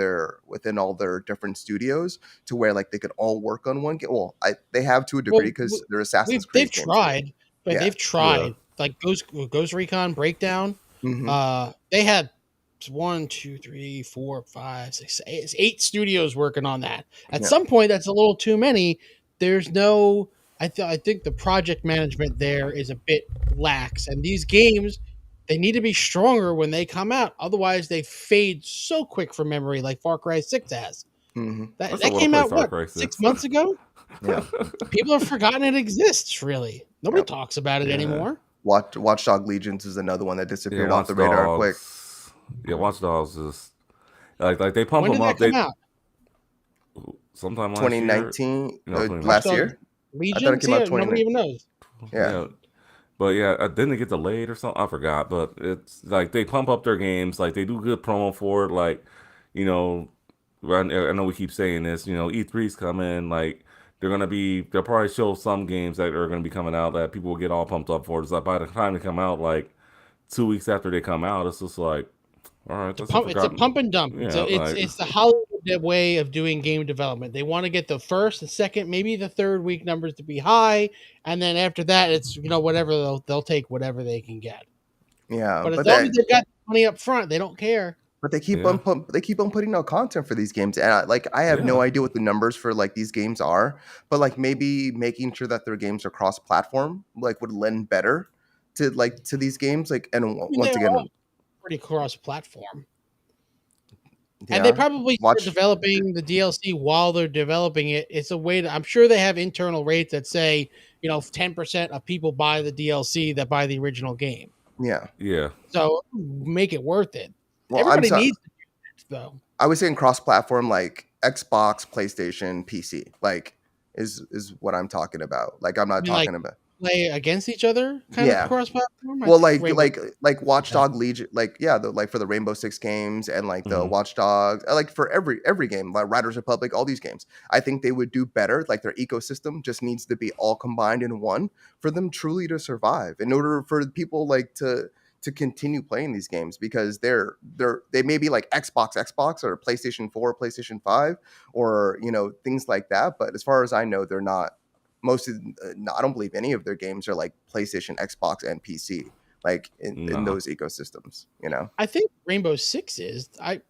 all their different studios to where like they could all work on one game. Well, they have to a degree Well, because they're Assassin's they've Creed games too. tried, but Yeah. they've yeah. tried like Ghost Recon Breakdown. Hmm. They had one, two, three, four, five, six, eight studios working on that. At Yeah. some point, that's a little too many. There's no. I think the project management there is a bit lax, and these games they need to be stronger when they come out. Otherwise, they fade so quick from memory, like Far Cry 6 has. Hmm. I That still that want to came play out Star what Cry 6 Six. months ago. Yeah. People have forgotten it exists. Really, nobody Yeah. talks about it Yeah, anymore. Watchdog Legions is another one that yeah. disappeared off the Watch radar quick. Dogs. Yeah, Watch Dogs is like they pump When them did that up. come They out? sometime last year. 2019, Twenty last Watchdog year. I thought it Legion? came See, out nobody 2019. even knows. Yeah. Yeah, but yeah, didn't it get delayed or something? I forgot. But it's like they pump up their games. Like they do good promo for it. Like you know, I know we keep saying this. You know, E3's coming. Like they'll probably show some games that are gonna be coming out that people will get all pumped up for. It's like by the time they come out, like 2 weeks after they come out, it's just like All right, It's a that's a pump. It's a forgotten. pump and dump. Yeah, like, It's the Hollywood way of doing game development. They want to get the first, the second, maybe the third week numbers to be high, and then after that, it's whatever they'll take whatever they can get. Yeah, But as but long as that they've got money up front, they don't care. but yeah, they keep on putting out content for these games, and I have yeah, no idea what the numbers for like these games are, but like maybe making sure that their games are cross platform like would lend better to these games. Like, and I mean, once they're all again, pretty cross-platform, and they yeah, probably start watch, developing the DLC while they're developing it. It's a way to. I'm sure they have internal rates that say 10% of people buy the DLC that buy the original game. yeah. yeah. So make it worth it. Well, I'm Everybody sorry. needs it, though. I was saying cross-platform, like Xbox, PlayStation, PC, like is what I'm talking about. Like I'm not I mean, like talking about. play against each other, kind of Yeah. cross-platform. I Well, think Rainbow. like Watchdog Legion, like yeah, like for the Rainbow Six games and like the Mhm. Watchdog, like for every game, like Riders Republic, all these games, I think they would do better. Like their ecosystem just needs to be all combined in one for them truly to survive. In order for people like to continue playing these games because they may be like Xbox or PlayStation 4, PlayStation 5, or things like that. But as far as I know, they're not. Most of I don't believe any of their games are like PlayStation, Xbox, and PC, like in No. those ecosystems. I think Rainbow Six is. I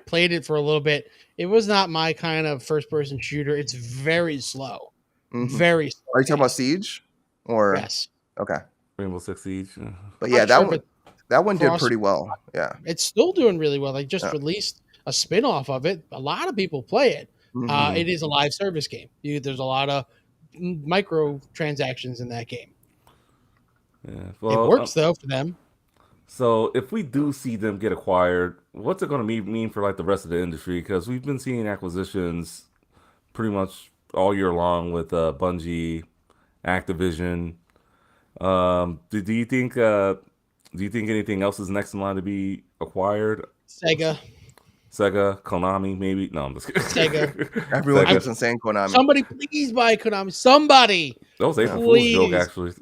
played it for a little bit. It was not my kind of first-person shooter. It's very slow, Hmm. very slow Are you talking about paced. Siege or Yes, okay? Rainbow Six Siege. But I'm yeah, not sure if it's that one did cross. pretty well. Yeah. It's still doing really well. They just Yeah. released a spin-off of it. A lot of people play it. Hmm. It is a live service game. There's a lot of micro transactions in that game. Yeah. It Well, works though for them. so if we do see them get acquired, what's it going to mean for like the rest of the industry? Because we've been seeing acquisitions pretty much all year long with Bungie, Activision. Do you think anything else is next in line to be acquired? Sega, Sega, Konami, maybe? No, I'm just kidding. Sega. Everyone I, keeps on saying Konami. somebody please buy Konami. Somebody That was Yeah. April Fool's joke, please, actually.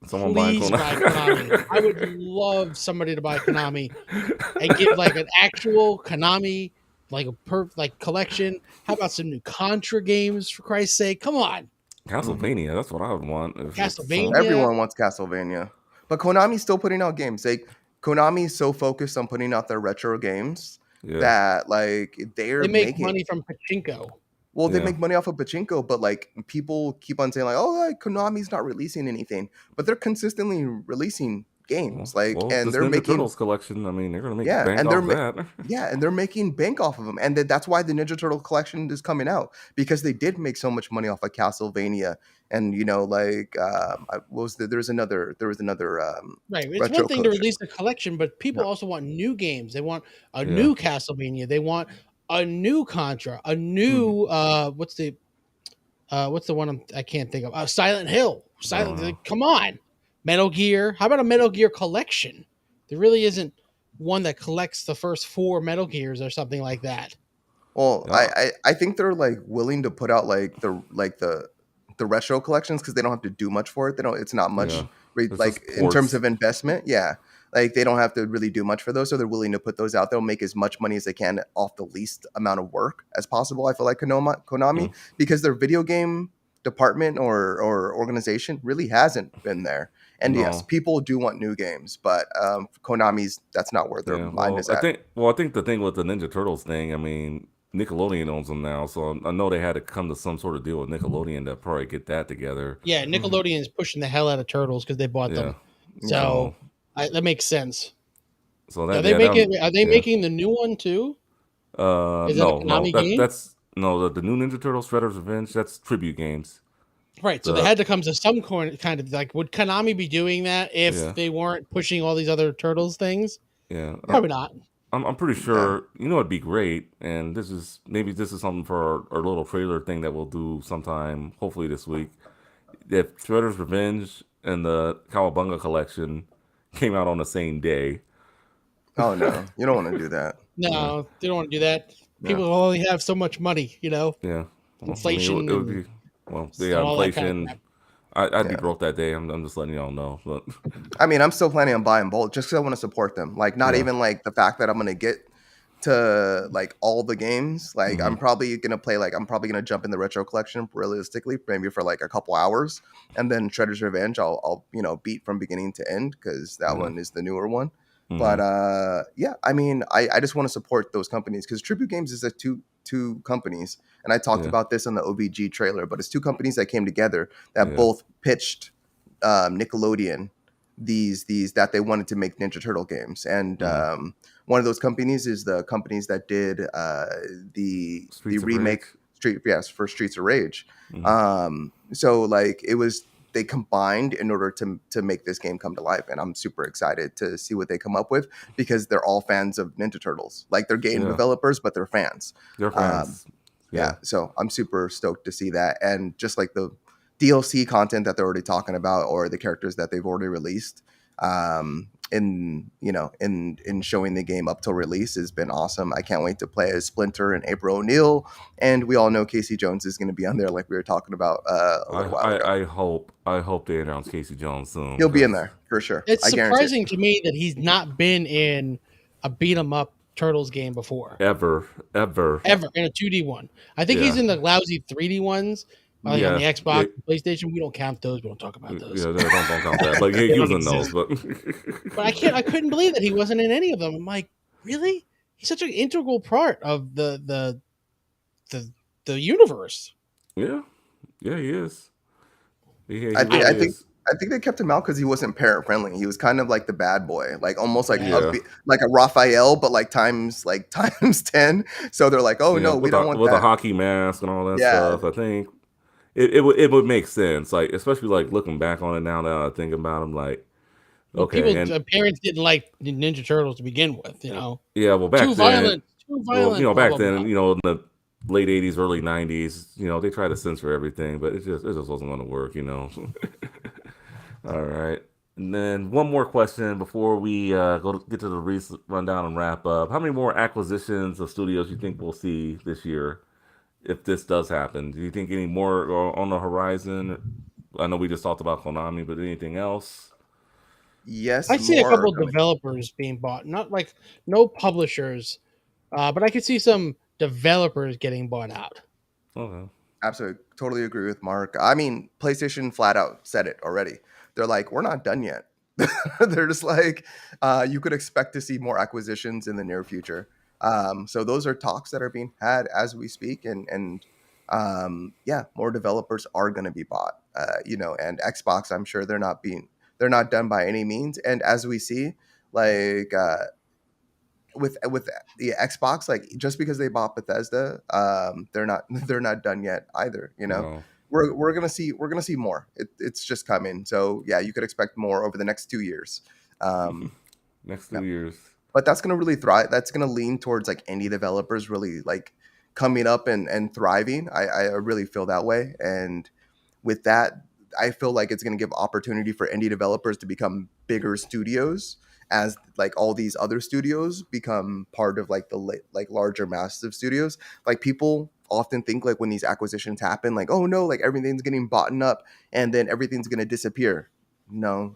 Someone buying please buy Konami. I would love somebody to buy Konami and give like an actual Konami like like collection. How about some new Contra games for Christ's sake? Come on, Castlevania, that's what I would want. If Castlevania. Everyone wants Castlevania, but Konami's still putting out games. Like Konami's so focused on putting out their retro games yeah, that like they're They make making. money from pachinko. Well, they Yeah. make money off of pachinko, but like people keep on saying like, "Oh, like Konami's not releasing anything," but they're consistently releasing games, and this they're Ninja making Turtles collection, I mean, they're gonna make yeah, bank and they're off that. and they're making bank off of them, and that's why the Ninja Turtle collection is coming out because they did make so much money off of Castlevania, and there was another Right. It's retro one thing to collection. release a collection, but people Yeah. also want new games. They want a Yeah. new Castlevania. They want a new Contra, a Mm-hmm. new what's the one I can't think of? Silent Hill. Come on. Metal Gear. How about a Metal Gear collection? There really isn't one that collects the first 4 Metal Gears or something like that. Well, Yeah. I think they're like willing to put out like the retro collections because they don't have to do much for it. They don't. It's not much Yeah. It's like just in terms ports. of investment. Yeah, like they don't have to really do much for those, so they're willing to put those out. They'll make as much money as they can off the least amount of work as possible. I feel like Konami because their video game department or organization really hasn't been there. And yes, No. people do want new games, but Konami's that's not where their Yeah. mind Well, is I at. think the thing with the Ninja Turtles thing, I mean, Nickelodeon owns them now, so I know they had to come to some sort of deal with Nickelodeon to probably get that together. Yeah, Nickelodeon is pushing the hell out of Turtles because they bought Yeah. them. So that makes sense. So Are that they yeah, making? Are they yeah. making the new one too? Is that a No, Konami game? that's no the new Ninja Turtles Shredder's Revenge. That's tribute games. Right, so they had to come to some kind of like. Would Konami be doing that if Yeah. they weren't pushing all these other Turtles things? Yeah, Probably not. I'm pretty sure. You know, it'd be great, and this is something for our little trailer thing that we'll do sometime, hopefully this week. If Shredder's Revenge and the Cowabunga collection came out on the same day. Oh no, you don't want to do that. No, they don't want to do that. People only have so much money, Yeah. Well, Inflation it would and be, well, all yeah, that kind of inflation. crap. I'd be Yeah. broke that day. I'm just letting y'all know. But I mean, I'm still planning on buying both just because I want to support them. Like, not yeah. even like the fact that I'm gonna get to like all the games. Like, Hmm. I'm probably gonna play. Like, I'm probably gonna jump in the retro collection realistically, maybe for like a couple hours, and then Shredder's Revenge, I'll beat from beginning to end because that Yeah. one is the newer one. But Hmm. yeah, I mean, I just want to support those companies because Tribute Games is a two companies, and I talked Yeah. about this in the OVG trailer. But it's two companies that came together that Yeah. both pitched Nickelodeon these that they wanted to make Ninja Turtle games, and Hmm. one of those companies is the companies that did the Streets of Rage. remake for Streets of Rage. Hmm. So like it was they combined in order to make this game come to life, and I'm super excited to see what they come up with because they're all fans of Ninja Turtles. Like they're game Yeah. developers, but they're fans. They're Um, fans. yeah, Yeah. so I'm super stoked to see that, and just like the DLC content that they're already talking about, or the characters that they've already released, in showing the game up till release has been awesome. I can't wait to play as Splinter and April O'Neil, and we all know Casey Jones is going to be on there, like we were talking about a I little while ago. I hope they announce Casey Jones soon He'll be in because there for sure. It's I guarantee it. surprising to me that he's not been in a beat 'em up Turtles game before. ever. Ever in a 2D one. I think he's Yeah. in the lousy 3D ones, like on the Yeah. Xbox, Yeah. PlayStation. We don't count those. We don't talk about Yeah. those. Don't count that. Like They he was don't in those, exist. but But I couldn't believe that he wasn't in any of them. I'm like, really? He's such an integral part of the the universe. yeah. Yeah, he is. Yeah, I he think I I really think is. I think they kept him out because he wasn't parent friendly. He was kind of like the bad boy, like almost like yeah. Yeah. like a Raphael, but like times 10. So they're like, oh Yeah, no, we don't want with a that. hockey mask and all that Yeah, stuff. I think it would make sense. Like especially like looking back on it now that I think about him, like Well, okay, people and parents didn't like Ninja Turtles to begin with. yeah, well Too back then, violent, too violent. Blah back blah blah. then, in the late '80s, early '90s, they tried to censor everything, but it just wasn't going to work. All right. And then one more question before we get to the rundown and wrap up. How many more acquisitions of studios you think we'll see this year if this does happen? Do you think any more are on the horizon? I know we just talked about Konami, but anything else? yes, I see a more are couple of coming. developers being bought, not like no publishers, but I could see some developers getting bought out. Okay. Absolutely, totally agree with Mark. I mean, PlayStation flat out said it already. They're like, we're not done yet. They're just like, you could expect to see more acquisitions in the near future. So those are talks that are being had as we speak, and yeah, more developers are going to be bought. And Xbox, I'm sure they're not done by any means. And as we see, like with the Xbox, like just because they bought Bethesda, they're not done yet either. No. We're gonna see more. It's just coming. So yeah, you could expect more over the next 2 years. Um, Next yeah, 2 years. but that's gonna really thrive. That's gonna lean towards like indie developers really like coming up and thriving. I really feel that way, and with that, I feel like it's going to give opportunity for indie developers to become bigger studios as like all these other studios become part of like like larger massive studios. Like people often think like when these acquisitions happen, like, oh no, like everything's getting bought up and then everything's going to disappear. No,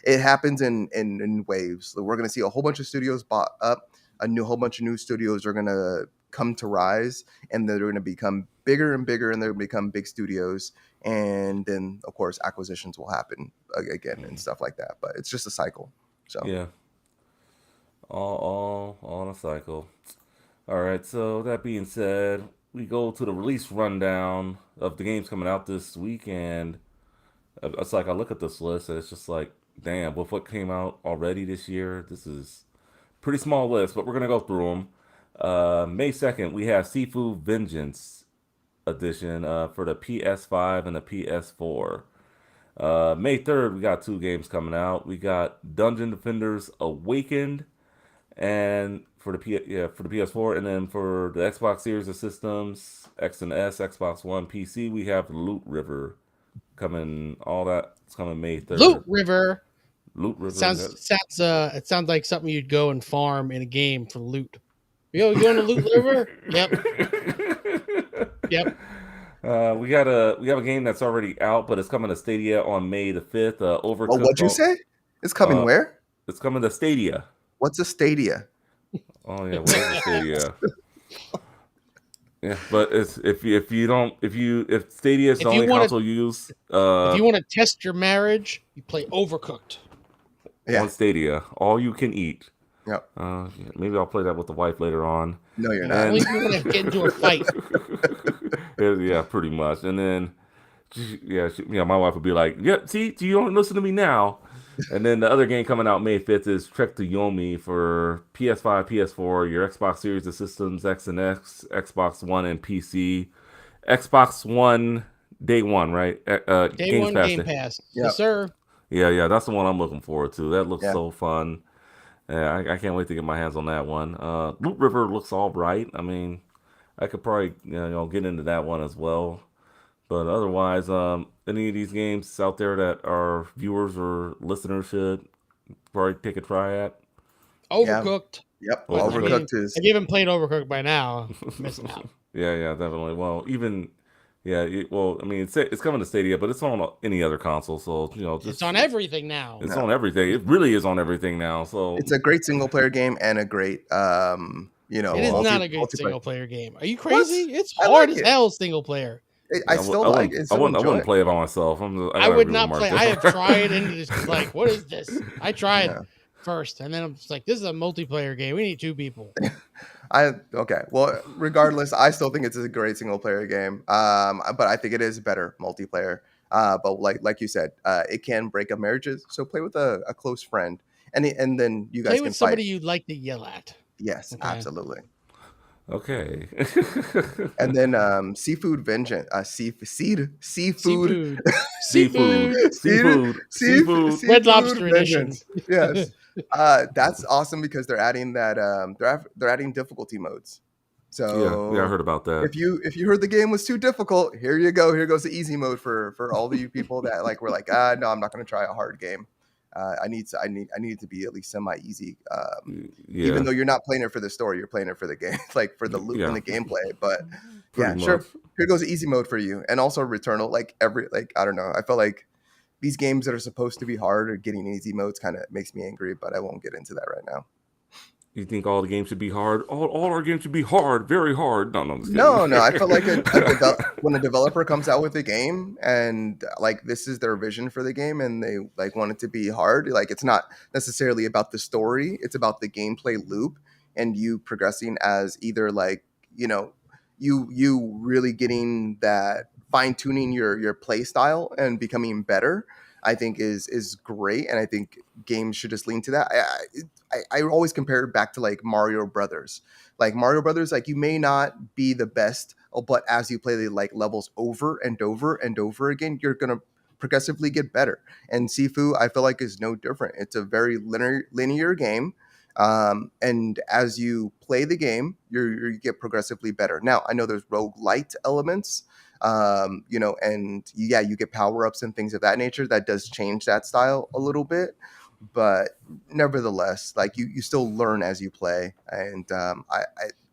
it happens in waves. We're going to see a whole bunch of studios bought up. Whole bunch of new studios are going to come to rise, and they're going to become bigger and bigger, and they're going to become big studios, and then of course acquisitions will happen again and stuff like that. But it's just a cycle. So Yeah. All on a cycle. All right. So that being said, we go to the release rundown of the games coming out this week, and it's like I look at this list, and it's just like, damn, with what came out already this year, this is pretty small list, but we're gonna go through them. May 2nd, we have Seafood Vengeance edition for the PS5 and the PS4. May 3rd, we got two games coming out. We got Dungeon Defenders Awakened, and for the PS4, and then for the Xbox Series of Systems, X and S, Xbox One, PC, we have Loot River coming. All that's coming May 3rd. Loot River Loot River. it sounds like something you'd go and farm in a game for loot. You going to Loot River? Yep. Yep. We got we have a game that's already out, but it's coming to Stadia on May the 5th. Well, Overcooked. what'd you say? It's coming Uh, where? it's coming to Stadia. What's a Stadia? Oh yeah, what is a Stadia? Yeah, but it's if Stadia is the If you only want console you use to test your marriage, you play Overcooked. Yeah. on Stadia, all you can eat. Yep. Yeah, maybe I'll play that with the wife later on. No, you're not. Only And if you want to get into a fight. yeah, pretty much. And then my wife would be like, "Yeah, see, you don't listen to me now." And then the other game coming out May 5th is Trek to Yomi for PS5, PS4, your Xbox Series of Systems, X and X, Xbox One, and PC. Xbox One day one, right? Day Games one Pass. Game Pass. Yep. Yes, sir. Yeah, that's the one I'm looking forward to. That looks Yeah. so fun. Yeah, I can't wait to get my hands on that one. Loot River looks all right. I mean, I could probably get into that one as well. But otherwise, any of these games out there that our viewers or listeners should probably take a try at. Overcooked. Yep. Overcooked. Overcooked is. If you haven't played Overcooked by now, missing out. Yeah, definitely. Well, even I mean, it's coming to Stadia, but it's on any other console. So just It's on everything now. It's on everything. It really is on everything now. So It's a great single player game and a great It is not a good multiplayer. single player game. Are you crazy? It's I hard like as it. hell single player. I still like it. I Still enjoy wouldn't it. play it by myself. I I gotta would agree not with play. Mark I there. have tried and it's just like, what is this? I tried Yeah. first, and then I'm just like, this is a multiplayer game. We need 2 people. Okay. Well, regardless, I still think it's a great single player game. But I think it is better multiplayer. But like you said, it can break up marriages. So play with a close friend, and then you guys Play can with somebody fight. you'd like to yell at. Yes, Okay. absolutely. Okay. And then seafood vengeance, seafood, Seafood. Seafood. Red Lobster edition. vengeance. Yes, that's awesome because they're adding that they're adding difficulty modes. So Yeah, I heard about that. if you heard the game was too difficult, here you go. Here goes the easy mode for all of you people that like were like, no, I'm not going to try a hard game. I need it to be at least semi easy. Yeah, Even though you're not playing it for the story, you're playing it for the game, like for the loop and the gameplay. But pretty sure. much. Here goes the easy mode for you, and also Returnal. Like I don't know. I feel like these games that are supposed to be hard or getting easy modes kind of makes me angry. But I won't get into that right now. You think all the games should be hard? All our games should be hard, very hard. No, I'm just kidding. No. I feel like when a developer comes out with a game and like this is their vision for the game and they like want it to be hard, like it's not necessarily about the story, it's about the gameplay loop and you progressing as either like, you really getting that fine tuning your play style and becoming better. I think is great, and I think games should just lean to that. I always compare it back to like Mario Brothers. Like Mario Brothers, like you may not be the best, but as you play the like levels over and over and over again, you're gonna progressively get better. And Sifu, I feel like is no different. It's a very linear game. And as you play the game, you get progressively better. Now, I know there's roguelite elements, and you get power ups and things of that nature. That does change that style a little bit, but nevertheless, like you still learn as you play. And I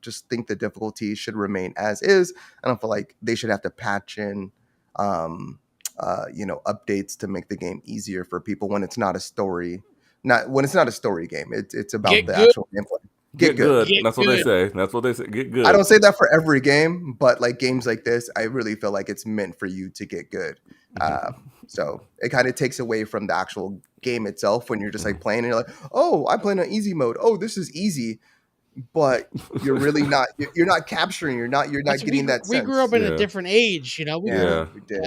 just think the difficulty should remain as is. I don't feel like they should have to patch in, updates to make the game easier for people when it's not a story. Not when it's not a story game. It's about Get the good. actual gameplay. Get good. Get That's what they say. That's what they say. Get good. I don't say that for every game, but like games like this, I really feel like it's meant for you to get good. So it kind of takes away from the actual game itself when you're just like playing and you're like, oh, I'm playing on easy mode. Oh, this is easy, but you're really not. You're not capturing. You're not getting that. We grew up in a different age, Yeah, We did.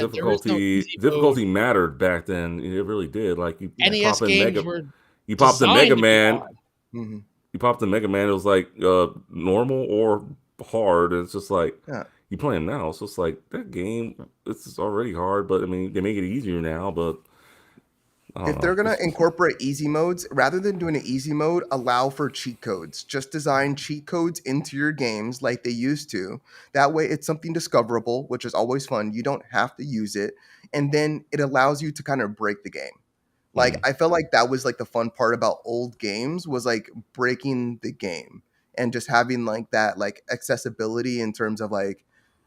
Difficulty mattered back then. It really did. Like you NES pop in games were you popped in designed Mega to be Man. hard. Mm-hmm. You popped in Mega Man. It was like normal or hard. And it's just like you play them now. So it's like that game. This is already hard, but I mean they make it easier now. But if they're going to incorporate easy modes, rather than doing an easy mode, allow for cheat codes. Just design cheat codes into your games like they used to. That way it's something discoverable, which is always fun. You don't have to use it. And then it allows you to kind of break the game. Like, I felt like that was like the fun part about old games was like breaking the game and just having like that like accessibility in terms of like,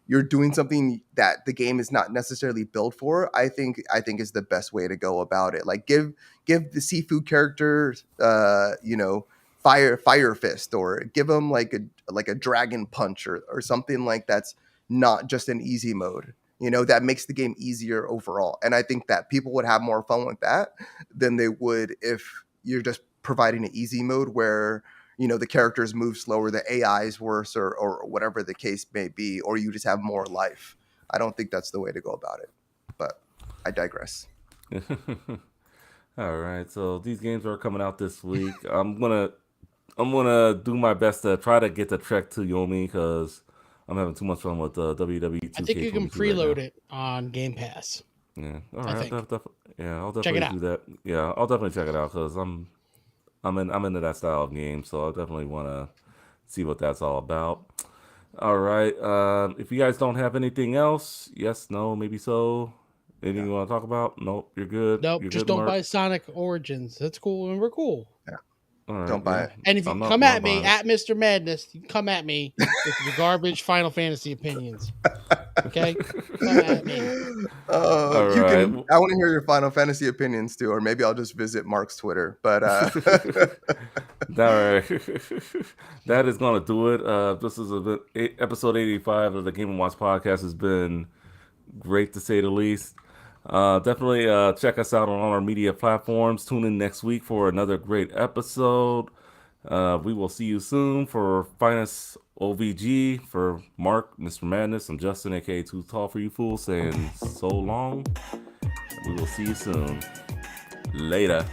you're doing something that the game is not necessarily built for, I think is the best way to go about it. Like give the seafood character fire fist, or give them like a dragon punch, or something like that's not just an easy mode. That makes the game easier overall. And I think that people would have more fun with that than they would if you're just providing an easy mode where the characters move slower, the AI is worse, or whatever the case may be, or you just have more life. I don't think that's the way to go about it. But I digress. All right, so these games are coming out this week. I'm gonna do my best to try to get the Trek to Yomi because I'm having too much fun with WWE 2K22 I think you can right preload now. it on Game Pass. Yeah, all I right, think. I'll Check it definitely out. do that. Yeah, I'll definitely check it out because I'm into that style of game, so I definitely want to see what that's all about. All right, if you guys don't have anything else, yes, no, maybe so. Anything Yeah. you want to talk about? Nope, you're good. Nope, You're just good, don't Mark. buy Sonic Origins. That's cool, and we're cool. Yeah. All right, Don't buy yeah. it. And if you I'm come not at me buying it. at Mr. Madness, you can come at me with your garbage Final Fantasy opinions. Okay, come at me. All You right. can. I want to hear your Final Fantasy opinions too, or maybe I'll just visit Mark's Twitter. But All right. That is going to do it. This is episode 85 of the Game & Watch podcast. Has been great to say the least. Definitely check us out on all our media platforms. Tune in next week for another great episode. We will see you soon for Finest OVG. For Mark, Mr. Madness, I'm Justin, aka Too Tall for You Fools, saying so long. We will see you soon. Later.